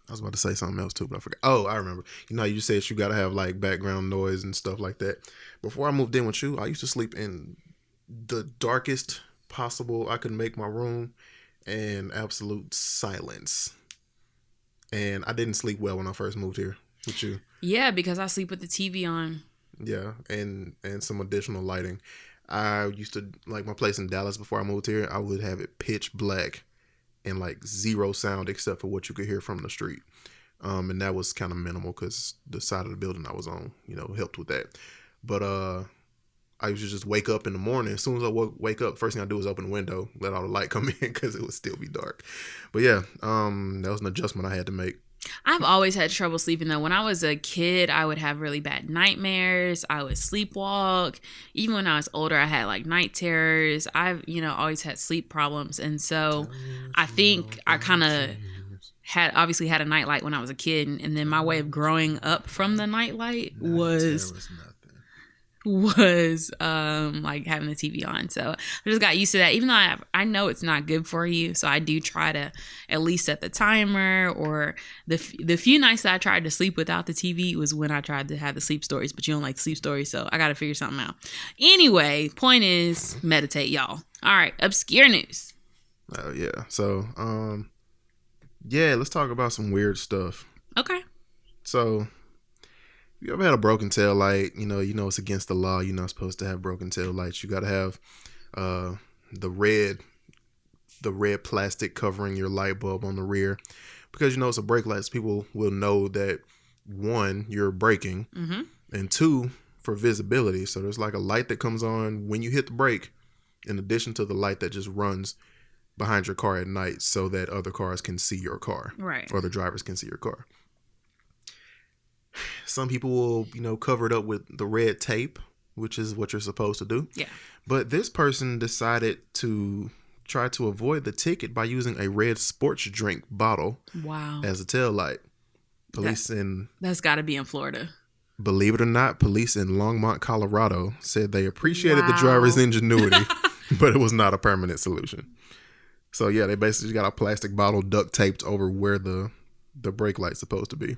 I was about to say something else too, but I forgot. Oh, I remember. You know, you said you got to have like background noise and stuff like that. Before I moved in with you, I used to sleep in the darkest possible I could make my room and absolute silence. And I didn't sleep well when I first moved here with you. Yeah, because I sleep with the TV on. Yeah, and some additional lighting. I used to, like my place in Dallas before I moved here, I would have it pitch black and like zero sound except for what you could hear from the street. And that was kind of minimal because the side of the building I was on, you know, helped with that. But I used to just wake up in the morning. As soon as I wake up, first thing I do is open the window, let all the light come in because it would still be dark. But yeah, that was an adjustment I had to make. I've always had trouble sleeping though. When I was a kid, I would have really bad nightmares. I would sleepwalk. Even when I was older, I had like night terrors. I've, always had sleep problems. And so I think I kind of obviously had a nightlight when I was a kid. And then my way of growing up from the nightlight was like having the TV on. So I just got used to that, even though I know it's not good for you. So I do try to at least set the timer, or the few nights that I tried to sleep without the TV was when I tried to have the sleep stories, but you don't like sleep stories. So I got to figure something out. Anyway, point is meditate, y'all. All right. Obscure news. Oh yeah. So, yeah, let's talk about some weird stuff. Okay. So, you ever had a broken tail light? You know it's against the law. You're not supposed to have broken tail lights. You got to have the red plastic covering your light bulb on the rear, because it's a brake light. So people will know that, one, you're braking, and two, for visibility. So there's like a light that comes on when you hit the brake, in addition to the light that just runs behind your car at night, so that other cars can see your car, right? Or the drivers can see your car. Some people will, cover it up with the red tape, which is what you're supposed to do. Yeah. But this person decided to try to avoid the ticket by using a red sports drink bottle as a tail light. That's got to be in Florida. Believe it or not, police in Longmont, Colorado said they appreciated the driver's ingenuity, but it was not a permanent solution. So yeah, they basically got a plastic bottle duct taped over where the brake light's supposed to be.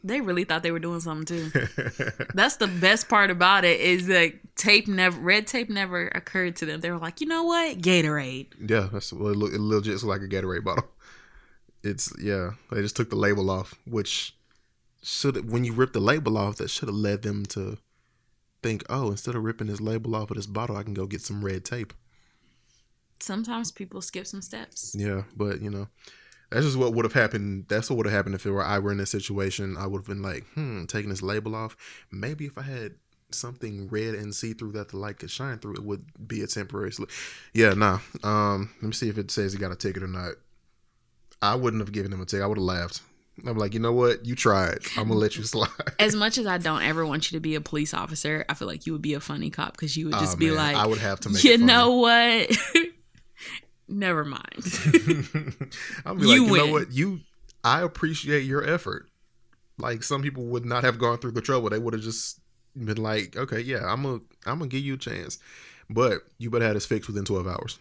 They really thought they were doing something too. That's the best part about it, is that red tape never occurred to them. They were like, you know what? Gatorade. Yeah, that's what it legit looks like, a Gatorade bottle. They just took the label off, which when you rip the label off, that should have led them to think, oh, instead of ripping this label off of this bottle, I can go get some red tape. Sometimes people skip some steps. Yeah, but that's just what would have happened. That's what would have happened if I were in this situation. I would have been like, taking this label off. Maybe if I had something red and see-through that the light could shine through, it would be a temporary solution. Yeah, nah. Let me see if it says he got a ticket or not. I wouldn't have given him a ticket. I would have laughed. I'm like, you know what? You tried. I'm going to let you slide. As much as I don't ever want you to be a police officer, I feel like you would be a funny cop, because you would just be like, I would have to make it funny. You know what? Never mind. I'll be like, you know what? I appreciate your effort. Like, some people would not have gone through the trouble. They would have just been like, okay, yeah, I'm gonna give you a chance, but you better have this fixed within 12 hours.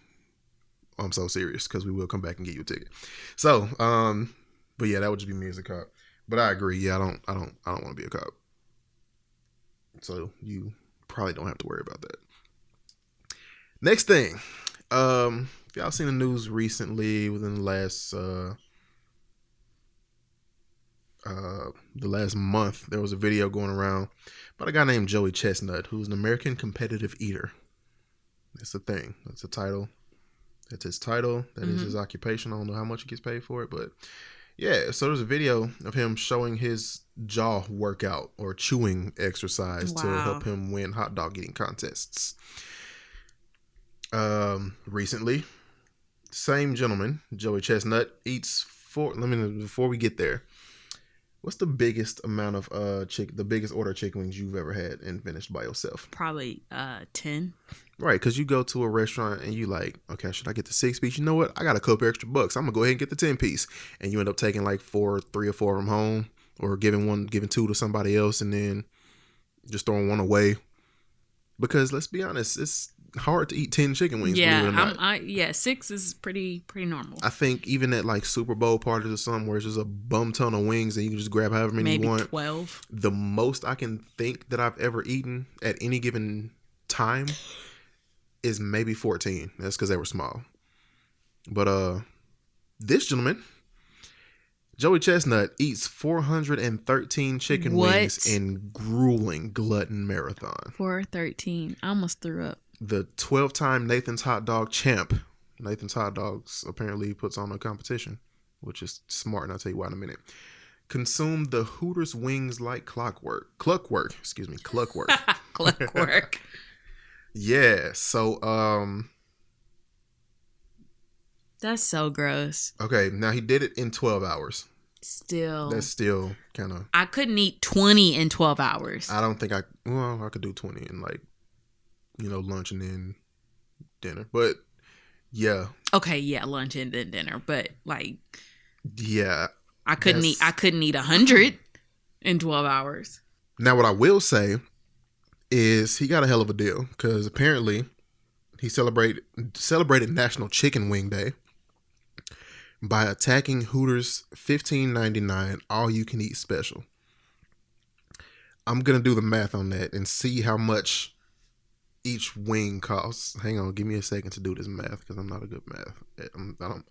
I'm so serious, because we will come back and get you a ticket. So, but yeah, that would just be me as a cop. But I agree. Yeah, I don't want to be a cop. So you probably don't have to worry about that. Next thing. Y'all seen the news recently within the last month? There was a video going around about a guy named Joey Chestnut, who's an American competitive eater. That's the thing. That's the title. That's his title. That is his occupation. I don't know how much he gets paid for it, but yeah. So there's a video of him showing his jaw workout or chewing exercise to help him win hot dog eating contests. Recently, same gentleman, Joey Chestnut, eats before we get there, what's the biggest amount of the biggest order of chicken wings you've ever had and finished by yourself? Probably 10. Right, because you go to a restaurant and you like, okay, should I get the 6-piece? You know what? I got a couple extra bucks. I'm gonna go ahead and get the 10-piece, and you end up taking like 3 or 4 of them home. or giving two to somebody else and then just throwing one away. Because let's be honest, it's hard to eat 10 chicken wings. Yeah, believe it or not. 6 is pretty normal. I think even at like Super Bowl parties or something where it's just a bum ton of wings and you can just grab however many Maybe you want. 12. The most I can think that I've ever eaten at any given time is maybe 14. That's because they were small. But this gentleman, Joey Chestnut, eats 413 chicken wings in grueling glutton marathon. 413. I almost threw up. The 12-time Nathan's Hot Dog champ. Nathan's Hot Dogs apparently puts on a competition, which is smart, and I'll tell you why in a minute. Consumed the Hooters wings like clockwork. Cluckwork. Clockwork. Yeah, so That's so gross. okay, now he did it in 12 hours. Still. That's still kind of... I couldn't eat 20 in 12 hours. I don't think I could do 20 in like, lunch and then dinner. But yeah. Okay, yeah, lunch and then dinner, but like yeah, I couldn't eat 100 in 12 hours. Now what I will say is he got a hell of a deal because apparently he celebrated National Chicken Wing Day by attacking Hooters $15.99 all-you-can-eat special. I'm going to do the math on that and see how much each wing costs. Hang on, give me a second to do this math because I'm not a good math.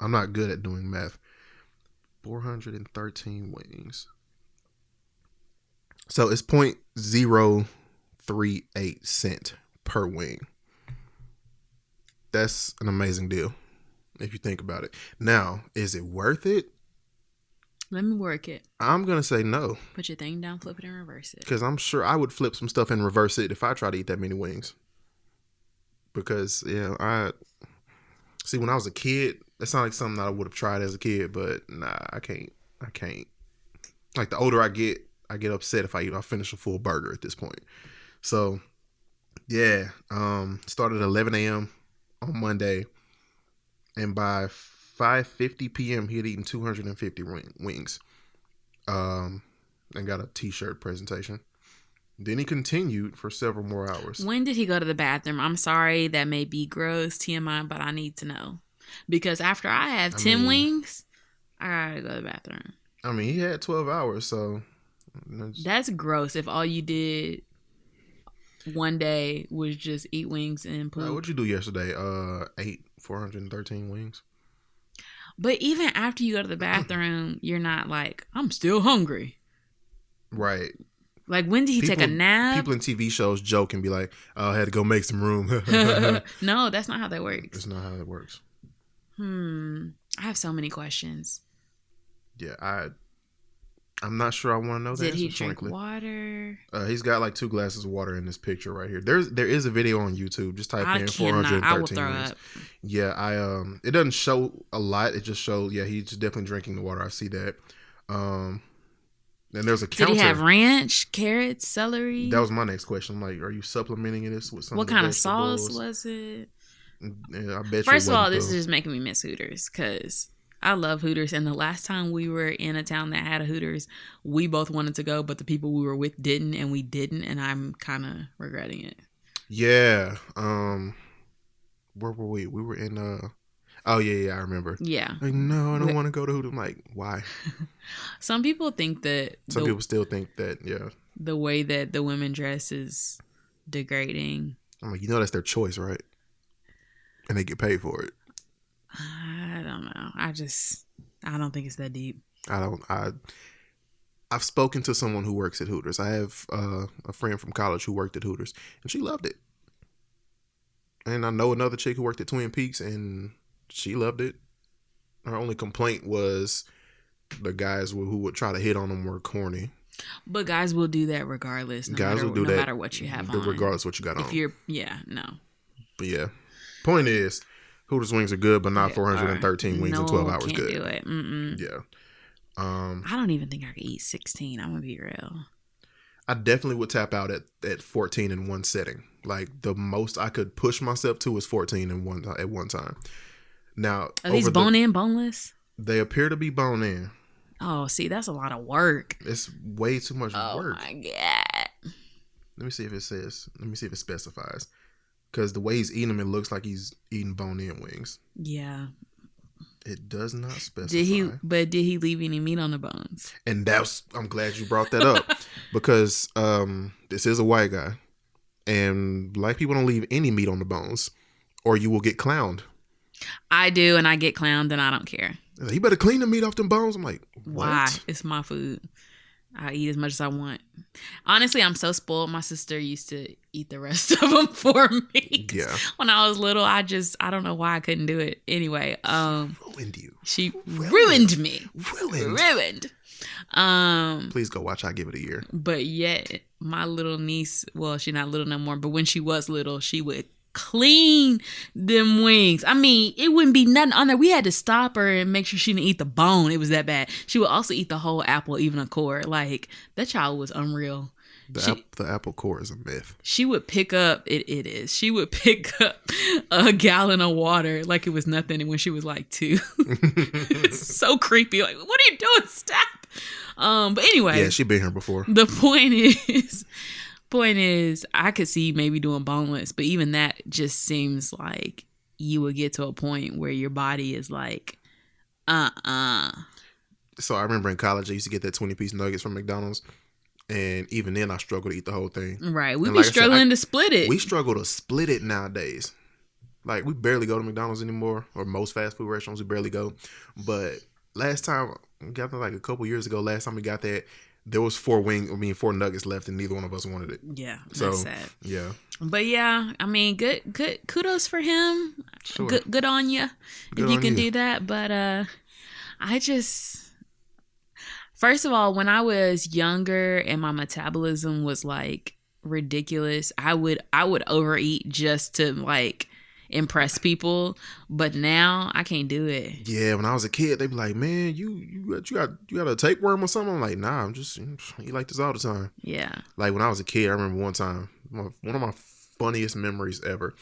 I'm not good at doing math. 413 wings. So it's 0.038 cent per wing. That's an amazing deal if you think about it. Now, is it worth it? Let me work it. I'm going to say no. Put your thing down, flip it, and reverse it. Because I'm sure I would flip some stuff and reverse it if I tried to eat that many wings. Because, yeah, when I was a kid, that sounded like something that I would have tried as a kid, but nah, I can't. Like, the older I get upset if I finish a full burger at this point. So, yeah, started at 11 a.m. on Monday, and by 5:50 p.m. he had eaten 250 wings, and got a t-shirt presentation. Then he continued for several more hours. When did he go to the bathroom? I'm sorry, that may be gross, TMI, but I need to know. Because after I have 10 wings, I gotta go to the bathroom. I mean, he had 12 hours, so... That's gross if all you did one day was just eat wings and poop. What'd you do yesterday? Ate 413 wings. But even after you go to the bathroom, you're not like, I'm still hungry. Right. Like, when did he take a nap? People in TV shows joke and be like, oh, I had to go make some room. No, that's not how that works. It's not how that works. I have so many questions. Yeah, I'm not sure I want to know that. Did he drink water? He's got like 2 glasses of water in this picture right here. There is a video on YouTube. Just type in 413 I will throw wings. up. Yeah, it doesn't show a lot. It just shows, he's just definitely drinking the water. I see that. And there's a counter. Did he have ranch, carrots, celery? That was my next question. I'm like, are you supplementing this with some? What kind of sauce was it? Yeah, I bet. First of all, this is just making me miss Hooters because I love Hooters. And the last time we were in a town that had a Hooters, we both wanted to go, but the people we were with didn't, and we didn't, and I'm kind of regretting it. Yeah. Where were we? We were in oh yeah, I remember. Yeah. Like, no, I don't want to go to Hooters. I'm like, why? Some people think that some people still think that, yeah. The way that the women dress is degrading. I'm like, that's their choice, right? And they get paid for it. I don't know. I don't think it's that deep. I've spoken to someone who works at Hooters. I have a friend from college who worked at Hooters, and she loved it. And I know another chick who worked at Twin Peaks, and she loved it. Her only complaint was the guys who would try to hit on them were corny. But guys will do that regardless. No matter what you have on. Regardless what you got on. No. But yeah. Point is, Hooters wings are good, but not 413 wings in 12 hours can't good. Do it. Mm-mm. Yeah. I don't even think I could eat 16. I'm gonna be real. I definitely would tap out at 14 in one setting. Like, the most I could push myself to is 14 at one time. Now, are these bone in, boneless? They appear to be bone in. Oh, see, that's a lot of work. It's way too much work. Oh my God. Let me see if it says. Let me see if it specifies. Because the way he's eating them, it looks like he's eating bone-in wings. Yeah. It does not specify. Did he leave any meat on the bones? And I'm glad you brought that up. Because this is a white guy. And black people don't leave any meat on the bones. Or you will get clowned. I do, and I get clowned, and I don't care. You better clean the meat off them bones. I'm like, what? Why? It's my food. I eat as much as I want. Honestly, I'm so spoiled. My sister used to eat the rest of them for me. Yeah. When I was little, I don't know why I couldn't do it. Anyway, ruined you. She ruined me. Ruined. Ruined. Please go watch I Give It a Year. But yet, my little niece, well, she's not little no more, but when she was little, she would clean them wings. I mean, it wouldn't be nothing on there. We had to stop her and make sure she didn't eat the bone. It was that bad. She would also eat the whole apple, even a core. Like, that child was unreal. The apple core is a myth. She would pick up, it is. She would pick up a gallon of water like it was nothing when she was like 2. It's so creepy. Like, what are you doing? Stop. But anyway. Yeah, she been here before. The point is, I could see maybe doing boneless, but even that just seems like you would get to a point where your body is like, So I remember in college, I used to get that 20-piece nuggets from McDonald's. And even then, I struggled to eat the whole thing. Right. We be struggling to split it. We struggle to split it nowadays. Like, we barely go to McDonald's anymore, or most fast food restaurants, we barely go. But last time, got there like a couple years ago, last time we got that, there was 4 nuggets left, and neither one of us wanted it. Yeah, so, that's sad. Yeah. But yeah, I mean, good kudos for him. Sure. Good on you if you can do that. But I just... First of all, when I was younger and my metabolism was like ridiculous, I would overeat just to like impress people. But now I can't do it. Yeah, when I was a kid, they'd be like, "Man, you got a tapeworm or something?" I'm like, "Nah, I'm just eat like this all the time." Yeah. Like when I was a kid, I remember one time, one of my funniest memories ever.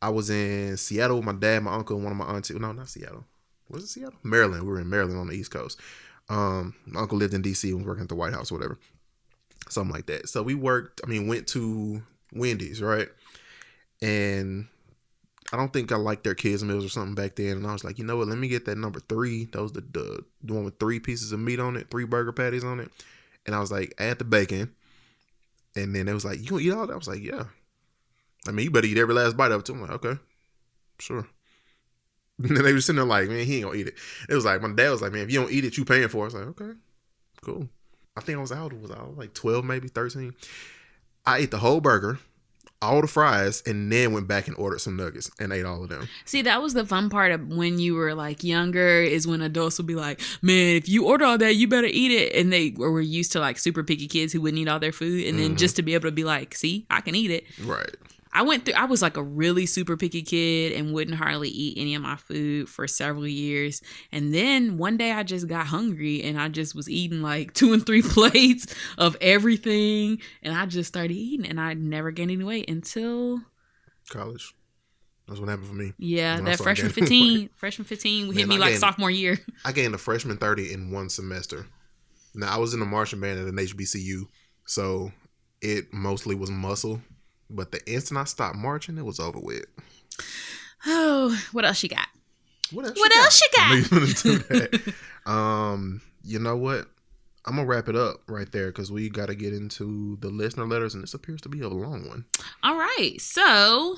I was in Seattle with my dad, my uncle, and one of my aunties. No, not Seattle. Was it Seattle? Maryland. We were in Maryland on the East Coast. My uncle lived in DC and was working at the White House or whatever. Something like that. So we went to Wendy's, right? And I don't think I liked their kids' meals or something back then. And I was like, you know what? Let me get that number 3. That was the one with 3 pieces of meat on it, 3 burger patties on it. And I was like, add the bacon. And then it was like, you gonna eat all that? I was like, yeah. I mean, you better eat every last bite of it too. I'm like, okay, sure. And then they were sitting there like, man, he ain't gonna eat it. It was like, my dad was like, man, if you don't eat it, you paying for it. I was like, okay, cool. I think I was like 12, maybe 13. I ate the whole burger, all the fries, and then went back and ordered some nuggets and ate all of them. See, that was the fun part of when you were like younger, is when adults would be like, man, if you order all that, you better eat it. And they were used to like super picky kids who wouldn't eat all their food. And then just to be able to be like, see, I can eat it. Right. I was like a really super picky kid and wouldn't hardly eat any of my food for several years. And then one day I just got hungry and I just was eating like 2 and 3 plates of everything. And I just started eating and I never gained any weight until college. That's what happened for me. Yeah, that freshman 15 hit me like sophomore year. I gained a freshman 30 in one semester. Now, I was in the marching band at an HBCU, so it mostly was muscle. But the instant I stopped marching, it was over with. Oh, what else you got? What else you got? You know what? I'm going to wrap it up right there because we got to get into the listener letters, and this appears to be a long one. All right. So,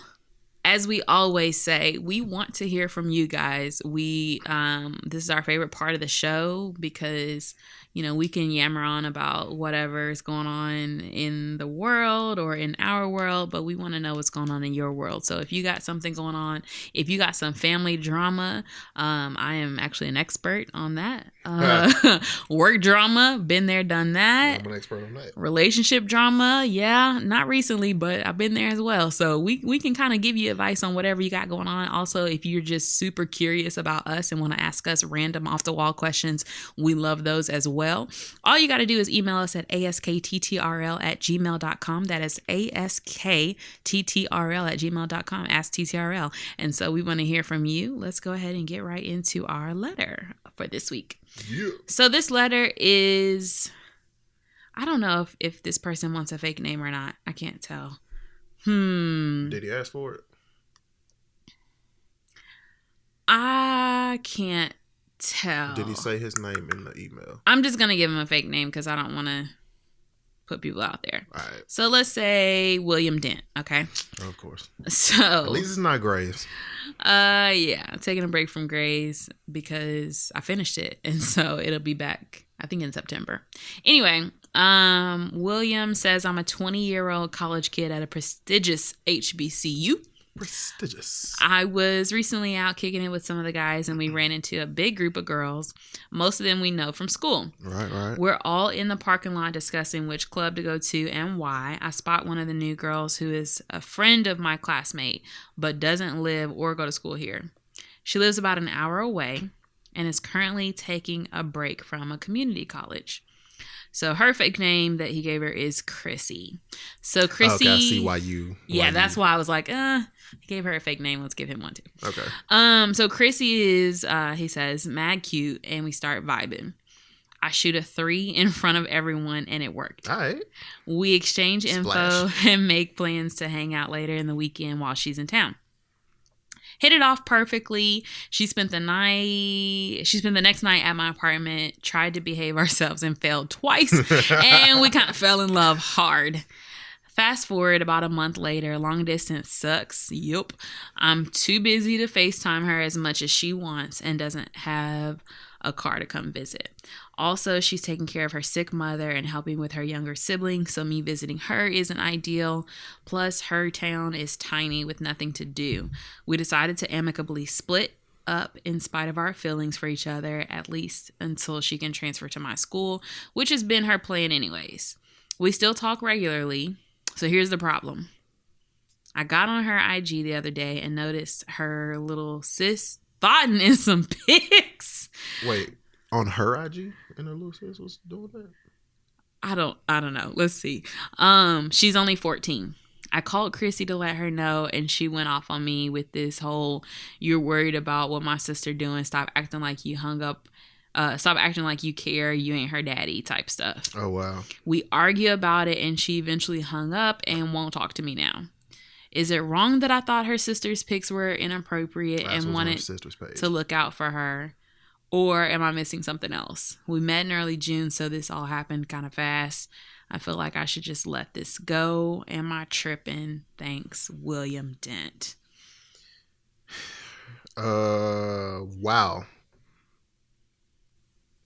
as we always say, we want to hear from you guys. This is our favorite part of the show because, you know, we can yammer on about whatever is going on in the world or in our world, but we want to know what's going on in your world. So if you got something going on, if you got some family drama, I am actually an expert on that. Work drama, been there, done that. I'm an expert on that. Relationship drama, yeah, not recently, but I've been there as well. So we can kind of give you advice on whatever you got going on. Also, if you're just super curious about us and want to ask us random off the wall questions, we love those as well. All you got to do is email us at askttrl@gmail.com. That is askttrl@gmail.com. Ask TTRL. And so we want to hear from you. Let's go ahead and get right into our letter for this week. Yeah. So this letter is, I don't know if this person wants a fake name or not. I can't tell. Did he ask for it? I can't tell. Did he say his name in the email? I'm just going to give him a fake name because I don't want to put people out there. All right. So let's say William Dent, okay? Of course. So At least it's not Graves. yeah, I'm taking a break from Grays because I finished it, and so it'll be back, I think, in September. Anyway, William says, I'm a 20-year-old college kid at a prestigious HBCU. Prestigious. I was recently out kicking it with some of the guys, and we ran into a big group of girls. Most of them we know from school. Right. We're all in the parking lot discussing which club to go to and why. I spot one of the new girls who is a friend of my classmate, but doesn't live or go to school here. She lives about an hour away and is currently taking a break from a community college. So her fake name that he gave her is Chrissy. So Chrissy. Okay, I see why you. That's why I was like, he gave her a fake name. Let's give him one too. Okay. So Chrissy is, he says, mad cute, and we start vibing. I shoot a 3 in front of everyone, and it worked. All right. We exchange Splash. info and make plans to hang out later in the weekend while she's in town. Hit it off perfectly. She spent the next night at my apartment, tried to behave ourselves and failed twice. And we kind of fell in love hard. Fast forward about a month later, long distance sucks. Yup. I'm too busy to FaceTime her as much as she wants and doesn't have a car to come visit. Also, she's taking care of her sick mother and helping with her younger sibling, so me visiting her isn't ideal. Plus, her town is tiny with nothing to do. We decided to amicably split up in spite of our feelings for each other, at least until she can transfer to my school, which has been her plan anyways. We still talk regularly, so here's the problem. I got on her IG the other day and noticed her little sis thoughting in some pics. Wait, on her IG? And her little sis was doing that? I don't know. Let's see. She's only 14. I called Chrissy to let her know, and she went off on me with this whole, you're worried about what my sister doing. Stop acting like you hung up. Stop acting like you care. You ain't her daddy type stuff. Oh, wow. We argue about it, and she eventually hung up and won't talk to me now. Is it wrong that I thought her sister's pics were inappropriate and wanted to look out for her? Or am I missing something else? We met in early June, so this all happened kind of fast. I feel like I should just let this go. Am I tripping? Thanks, William Dent. Wow.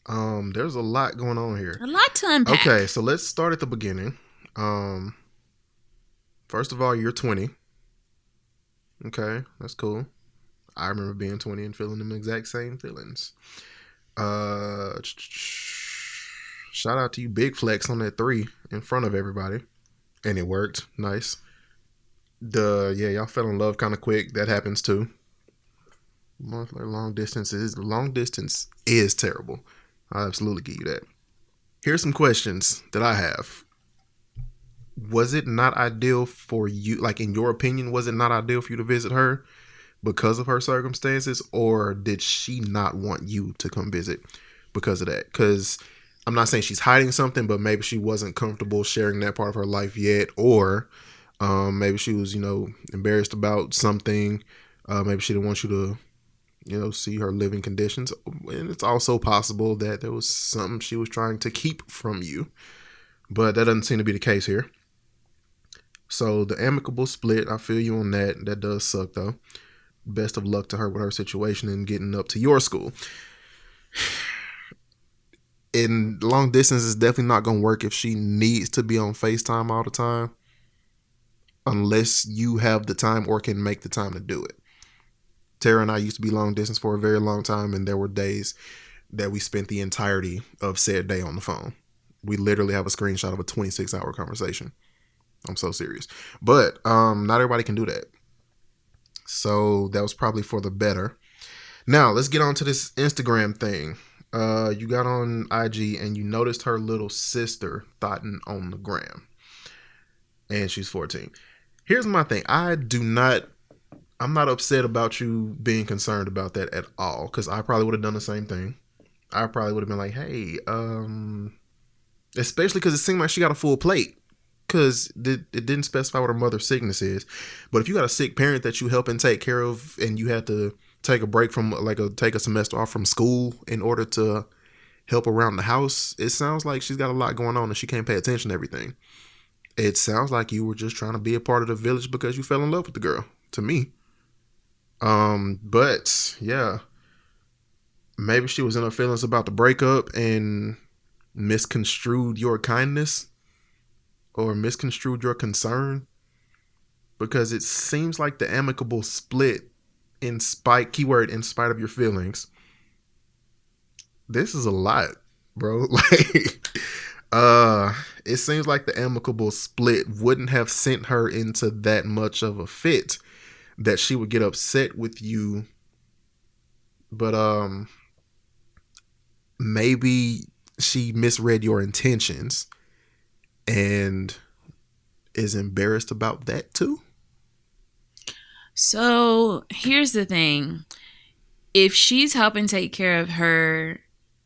There's a lot going on here. A lot to unpack. Okay, so let's start at the beginning. First of all, you're 20. Okay, that's cool. I remember being 20 and feeling them exact same feelings. Shout out to you, big flex on that 3 in front of everybody. And it worked. Nice. Y'all fell in love kind of quick. That happens too. Long distance is terrible. I'll absolutely give you that. Here's some questions that I have. Was it not ideal for you, like in your opinion, was it not ideal for you to visit her because of her circumstances, or did she not want you to come visit because of that? Because I'm not saying she's hiding something, but maybe she wasn't comfortable sharing that part of her life yet, or maybe she was, embarrassed about something. Maybe she didn't want you to, see her living conditions. And it's also possible that there was something she was trying to keep from you, but that doesn't seem to be the case here. So the amicable split, I feel you on that. That does suck though. Best of luck to her with her situation and getting up to your school. And long distance is definitely not going to work if she needs to be on FaceTime all the time, unless you have the time or can make the time to do it. Tara and I used to be long distance for a very long time, and there were days that we spent the entirety of said day on the phone. We literally have a screenshot of a 26-hour conversation. I'm so serious. But not everybody can do that. So that was probably for the better. Now let's get on to this Instagram thing. You got on IG and you noticed her little sister thotting on the gram, and she's 14. Here's my thing. I'm not upset about you being concerned about that at all, because I probably would have done the same thing. I probably would have been like, hey, especially because it seemed like she got a full plate, because it didn't specify what her mother's sickness is. But if you got a sick parent that you help and take care of, and you had to take a break from take a semester off from school in order to help around the house, it sounds like she's got a lot going on and she can't pay attention to everything. It sounds like you were just trying to be a part of the village because you fell in love with the girl, to me. But yeah, maybe she was in her feelings about the breakup and misconstrued your kindness or misconstrued your concern, because it seems like the amicable split, in spite of your feelings. This is a lot, bro. It seems like the amicable split wouldn't have sent her into that much of a fit that she would get upset with you. But maybe she misread your intentions and is embarrassed about that too. So here's the thing. If she's helping take care of her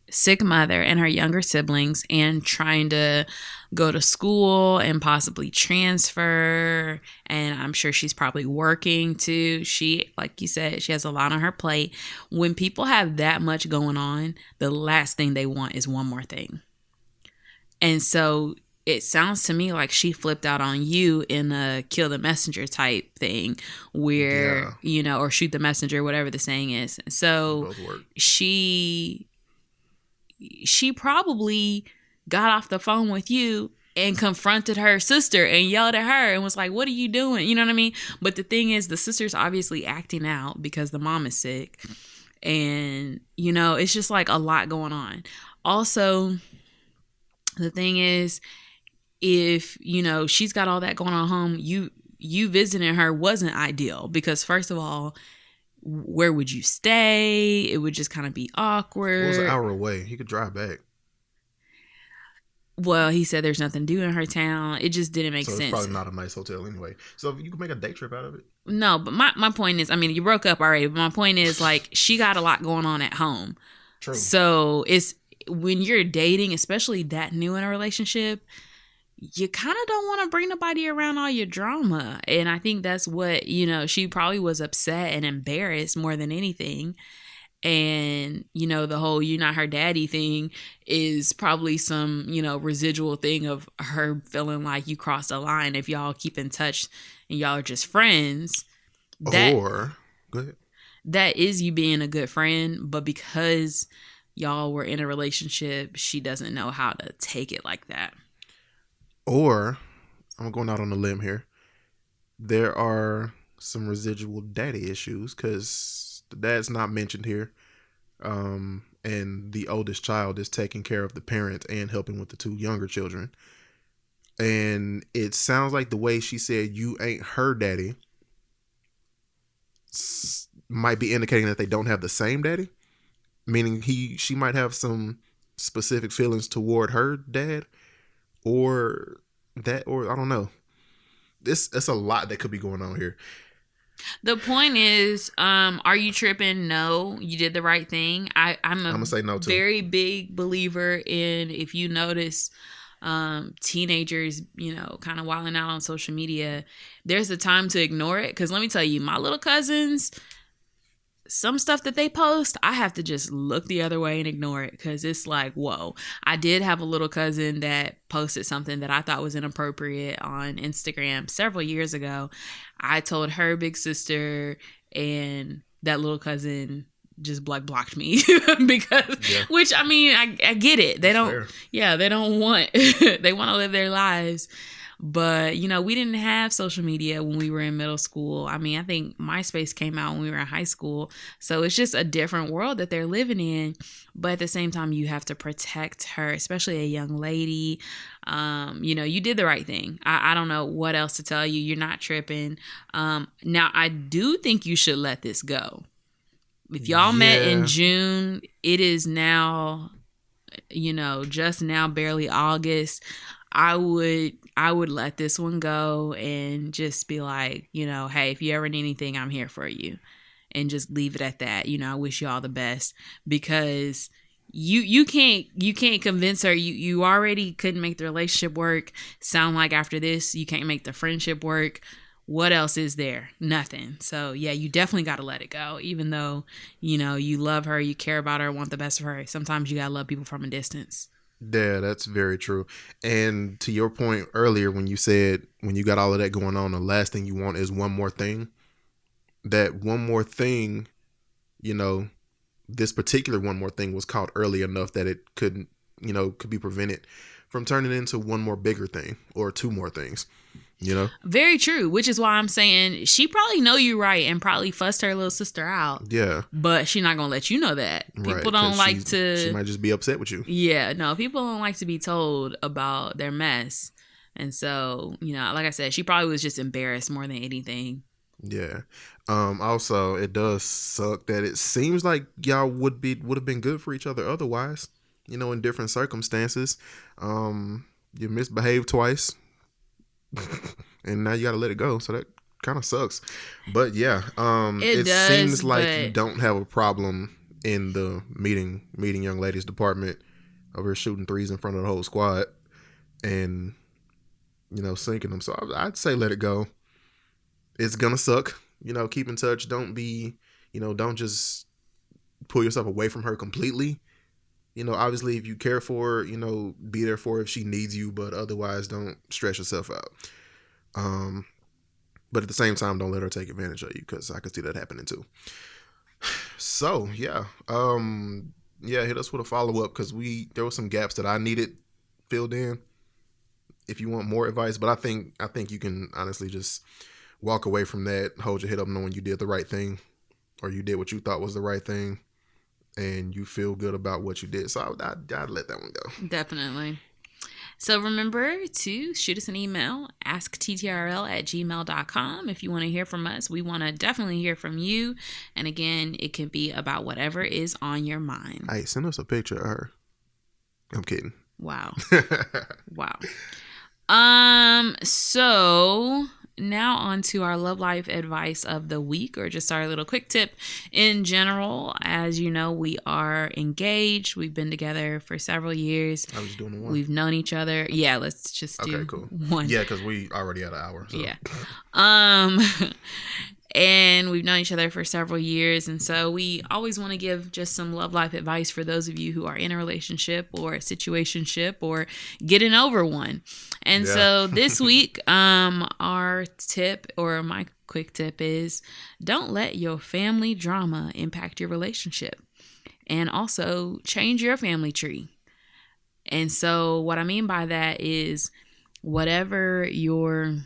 sick mother and her younger siblings and trying to go to school and possibly transfer, and I'm sure she's probably working too. She, like you said, she has a lot on her plate. When people have that much going on, the last thing they want is one more thing. And so it sounds to me like she flipped out on you in a kill the messenger type thing where, or shoot the messenger, whatever the saying is. So she probably got off the phone with you and confronted her sister and yelled at her and was like, what are you doing? You know what I mean? But the thing is, the sister's obviously acting out because the mom is sick. And, it's just like a lot going on. Also, the thing is, if, she's got all that going on home, you visiting her wasn't ideal because, first of all, where would you stay? It would just kind of be awkward. It was an hour away. He could drive back. Well, he said there's nothing to do in her town. It just didn't make sense. So it's probably not a nice hotel anyway. So you could make a day trip out of it. No, but my point is, you broke up already, but my point is, like, she got a lot going on at home. True. So it's when you're dating, especially that new in a relationship, you kind of don't want to bring nobody around all your drama. And I think that's what, she probably was upset and embarrassed more than anything. And, the whole "you're not her daddy" thing is probably some, residual thing of her feeling like you crossed a line. If y'all keep in touch and y'all are just friends, go ahead. That is you being a good friend. But because y'all were in a relationship, she doesn't know how to take it like that. Or, I'm going out on a limb here, there are some residual daddy issues because the dad's not mentioned here. And the oldest child is taking care of the parent and helping with the two younger children. And it sounds like the way she said you ain't her daddy might be indicating that they don't have the same daddy. Meaning she might have some specific feelings toward her dad. Or I don't know. It's a lot that could be going on here. The point is, are you tripping? No, you did the right thing. I'm gonna say no too. Very big believer in, if you notice teenagers, kind of wilding out on social media, there's a time to ignore it. Because let me tell you, my little cousins, some stuff that they post, I have to just look the other way and ignore it because it's like, whoa. I did have a little cousin that posted something that I thought was inappropriate on Instagram several years ago. I told her big sister, and that little cousin just blocked me because, which I get it. They don't, they don't want, they want to live their lives. But, we didn't have social media when we were in middle school. I mean, I think MySpace came out when we were in high school. So it's just a different world that they're living in. But at the same time, you have to protect her, especially a young lady. You did the right thing. I don't know what else to tell you. You're not tripping. Now, I do think you should let this go. If y'all met in June, it is now, just now barely August. I would let this one go and just be like, hey, if you ever need anything, I'm here for you. And just leave it at that. I wish you all the best, because you can't convince her. You already couldn't make the relationship work. Sound like after this, you can't make the friendship work. What else is there? Nothing. So yeah, you definitely got to let it go. Even though, you love her, you care about her, want the best for her. Sometimes you got to love people from a distance. Yeah, that's very true. And to your point earlier, when you said when you got all of that going on, the last thing you want is one more thing. That one more thing, this particular one more thing was caught early enough that it could be prevented from turning into one more bigger thing or two more things. Very true, which is why I'm saying she probably know you right and probably fussed her little sister out. Yeah. But she's not going to let you know that. People don't like to... She might just be upset with you. Yeah, no, people don't like to be told about their mess. And so, like I said, she probably was just embarrassed more than anything. Yeah. Also, it does suck that it seems like y'all would have been good for each other otherwise, in different circumstances. You misbehaved twice. And now you gotta let it go, so that kind of sucks. But yeah, it seems like you don't have a problem in the meeting young ladies department over shooting threes in front of the whole squad and sinking them. So I'd say let it go. It's gonna suck. Keep in touch. Don't be, don't just pull yourself away from her completely. Obviously, if you care for her, be there for her if she needs you, but otherwise, don't stress yourself out. But at the same time, don't let her take advantage of you, because I could see that happening too. So, yeah. Hit us with a follow-up, because there were some gaps that I needed filled in if you want more advice. But I think you can honestly just walk away from that, hold your head up knowing you did the right thing, or you did what you thought was the right thing, and you feel good about what you did. So I'd let that one go. Definitely. So remember to shoot us an email, askttRL@gmail.com. If you want to hear from us, we want to definitely hear from you. And again, it can be about whatever is on your mind. Hey, send us a picture of her. I'm kidding. Wow. Wow. So now on to our love life advice of the week, or just our little quick tip in general. As you know, we are engaged. We've been together for several years. I was just doing the one. We've known each other. Yeah, let's just do cool. one. Yeah, because we already had an hour. So. Yeah. And we've known each other for several years. And so we always want to give just some love life advice for those of you who are in a relationship or a situationship or getting over one. And so this week, our tip, or my quick tip, is don't let your family drama impact your relationship. And also change your family tree. And so what I mean by that is whatever your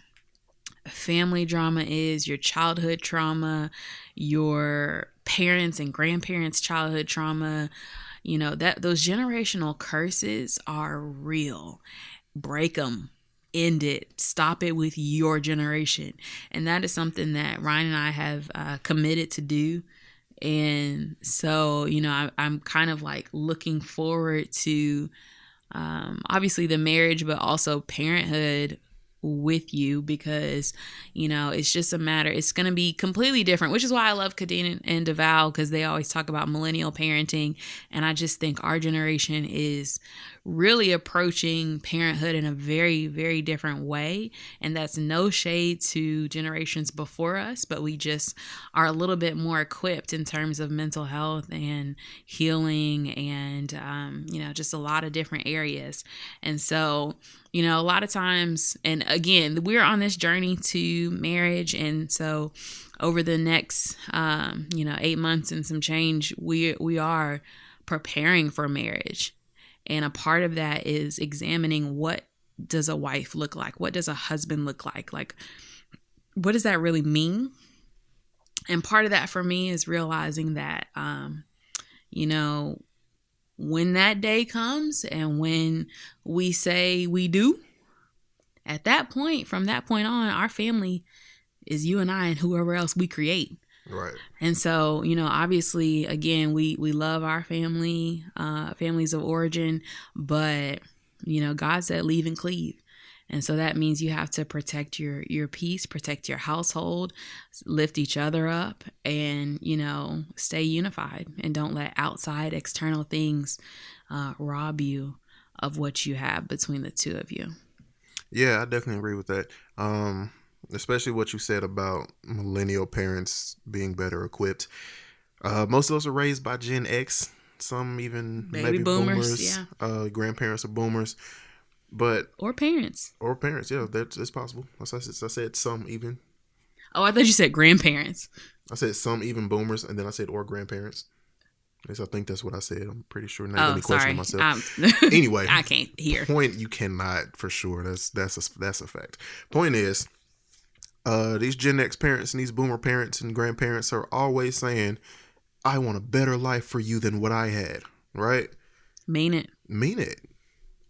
family drama is, your childhood trauma, your parents and grandparents' childhood trauma, that those generational curses are real. Break them, end it, stop it with your generation. And that is something that Ryan and I have committed to do. And so, I'm kind of like looking forward to obviously the marriage, but also parenthood with you, because it's just a matter, it's going to be completely different, which is why I love Kadeen and Deval, because they always talk about millennial parenting, and I just think our generation is really approaching parenthood in a very, very different way. And that's no shade to generations before us, but we just are a little bit more equipped in terms of mental health and healing and just a lot of different areas. And so a lot of times, and again, we're on this journey to marriage. And so over the next, 8 months and some change, we are preparing for marriage. And a part of that is examining what does a wife look like? What does a husband look like? Like, what does that really mean? And part of that for me is realizing that, when that day comes and when we say we do, at that point, from that point on, our family is you and I and whoever else we create. Right. And so, obviously, again, we love our family, families of origin, but, God said leave and cleave. And so that means you have to protect your peace, protect your household, lift each other up, and, stay unified, and don't let outside external things rob you of what you have between the two of you. Yeah, I definitely agree with that. Especially what you said about millennial parents being better equipped. Most of us are raised by Gen X. Some even Baby maybe boomers, boomers. Grandparents are boomers. Or parents. Yeah, that's possible. I said some even. Oh, I thought you said grandparents. I said some even boomers, and then I said or grandparents. At least I think that's what I said. I'm pretty sure. Not let me question myself. Anyway, I can't hear. Point, you cannot for sure. That's a fact. Point is, these Gen X parents and these boomer parents and grandparents are always saying, "I want a better life for you than what I had." Right? Mean it.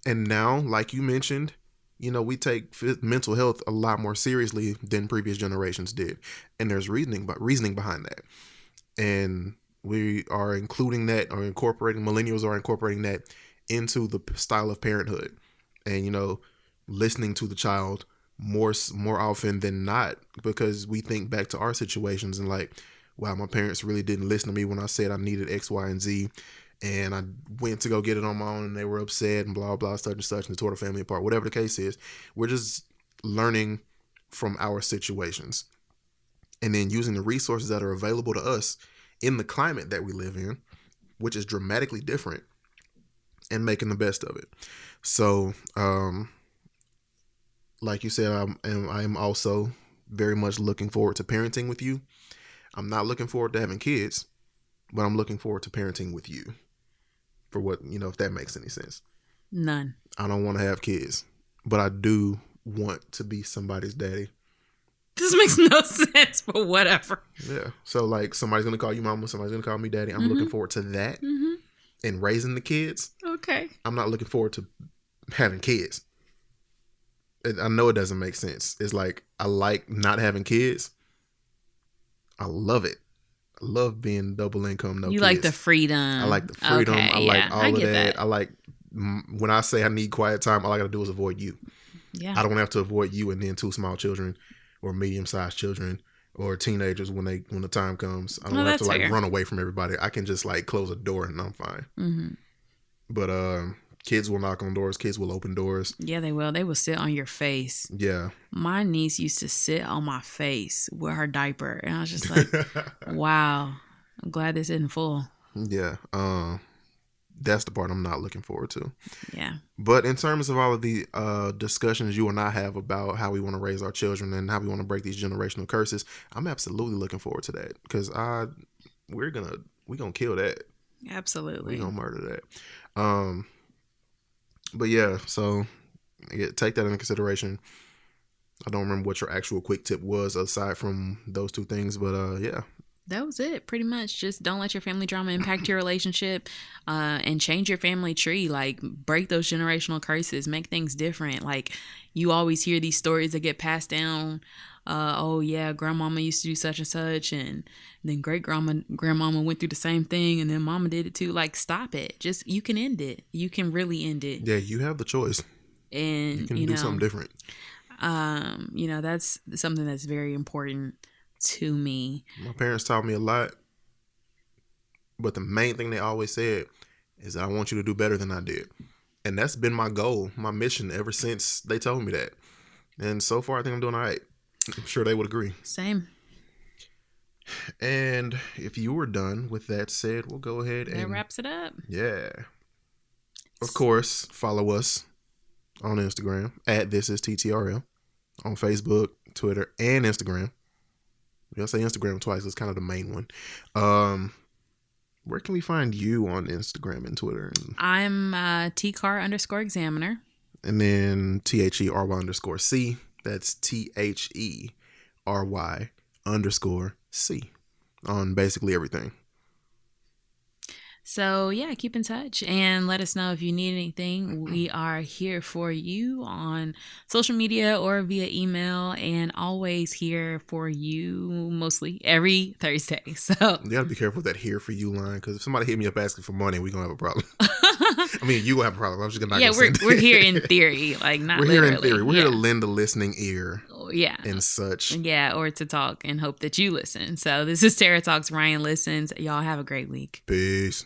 And now, like you mentioned, we take mental health a lot more seriously than previous generations did. And there's reasoning behind that. And we are including that, or millennials are incorporating that into the style of parenthood. And, listening to the child more often than not, because we think back to our situations and like, wow, my parents really didn't listen to me when I said I needed X, Y, and Z. And I went to go get it on my own and they were upset and blah, blah, such and such, and tore the family apart. Whatever the case is, we're just learning from our situations and then using the resources that are available to us in the climate that we live in, which is dramatically different, and making the best of it. So, like you said, I am also very much looking forward to parenting with you. I'm not looking forward to having kids, but I'm looking forward to parenting with you. For what, if that makes any sense. None. I don't want to have kids, but I do want to be somebody's daddy. This makes no sense, but whatever. Yeah. So like somebody's going to call you mama, somebody's going to call me daddy. I'm looking forward to that and raising the kids. Okay. I'm not looking forward to having kids. I know it doesn't make sense. It's like, I like not having kids. I love it. I love being double income, no kids. You like the freedom. I like the freedom. Okay, I like all of that. I I like, when I say I need quiet time, all I got to do is avoid you. Yeah. I don't have to avoid you and then two small children or medium-sized children or teenagers when the time comes. I don't have to like run away from everybody. I can just like close a door and I'm fine. Mm-hmm. But kids will knock on doors. Kids will open doors. Yeah, they will. They will sit on your face. Yeah. My niece used to sit on my face with her diaper. And I was just like, wow, I'm glad this isn't full. Yeah. That's the part I'm not looking forward to. Yeah. But in terms of all of the discussions you and I have about how we want to raise our children and how we want to break these generational curses, I'm absolutely looking forward to that. Because we're gonna kill that. Absolutely. We're gonna murder that. But yeah, so take that into consideration. I don't remember what your actual quick tip was aside from those two things, but yeah. That was it, pretty much. Just don't let your family drama impact your relationship, and change your family tree. Like, break those generational curses, make things different. Like, you always hear these stories that get passed down. Oh yeah, grandmama used to do such and such, and then grandmama went through the same thing, and then mama did it too. Like, stop it. Just, you can end it. You can really end it. Yeah, you have the choice. And you can do something different. That's something that's very important to me. My parents taught me a lot, but the main thing they always said is that I want you to do better than I did. And that's been my goal, my mission ever since they told me that. And so far, I think I'm doing all right. I'm sure they would agree. Same. And if you were done with that said, we'll go ahead and... That wraps it up. Yeah. Of course, follow us on Instagram at ThisIsTTRL, on Facebook, Twitter, and Instagram. I'll say Instagram twice. It's kind of the main one. Where can we find you on Instagram and Twitter? I'm @TCar_examiner. And then THERY_C. That's THERY_C on basically everything. So, yeah, keep in touch and let us know if you need anything. We are here for you on social media or via email, and always here for you mostly every Thursday. So, you got to be careful with that "here for you" line, because if somebody hit me up asking for money, we're going to have a problem. I mean, you going to have a problem. I'm just going to yeah, we're here in theory, like not we're literally. Here in theory. We're here to lend a listening ear. Yeah. And such. Yeah, or to talk and hope that you listen. So, this is Terra Talks. Ryan listens. Y'all have a great week. Peace.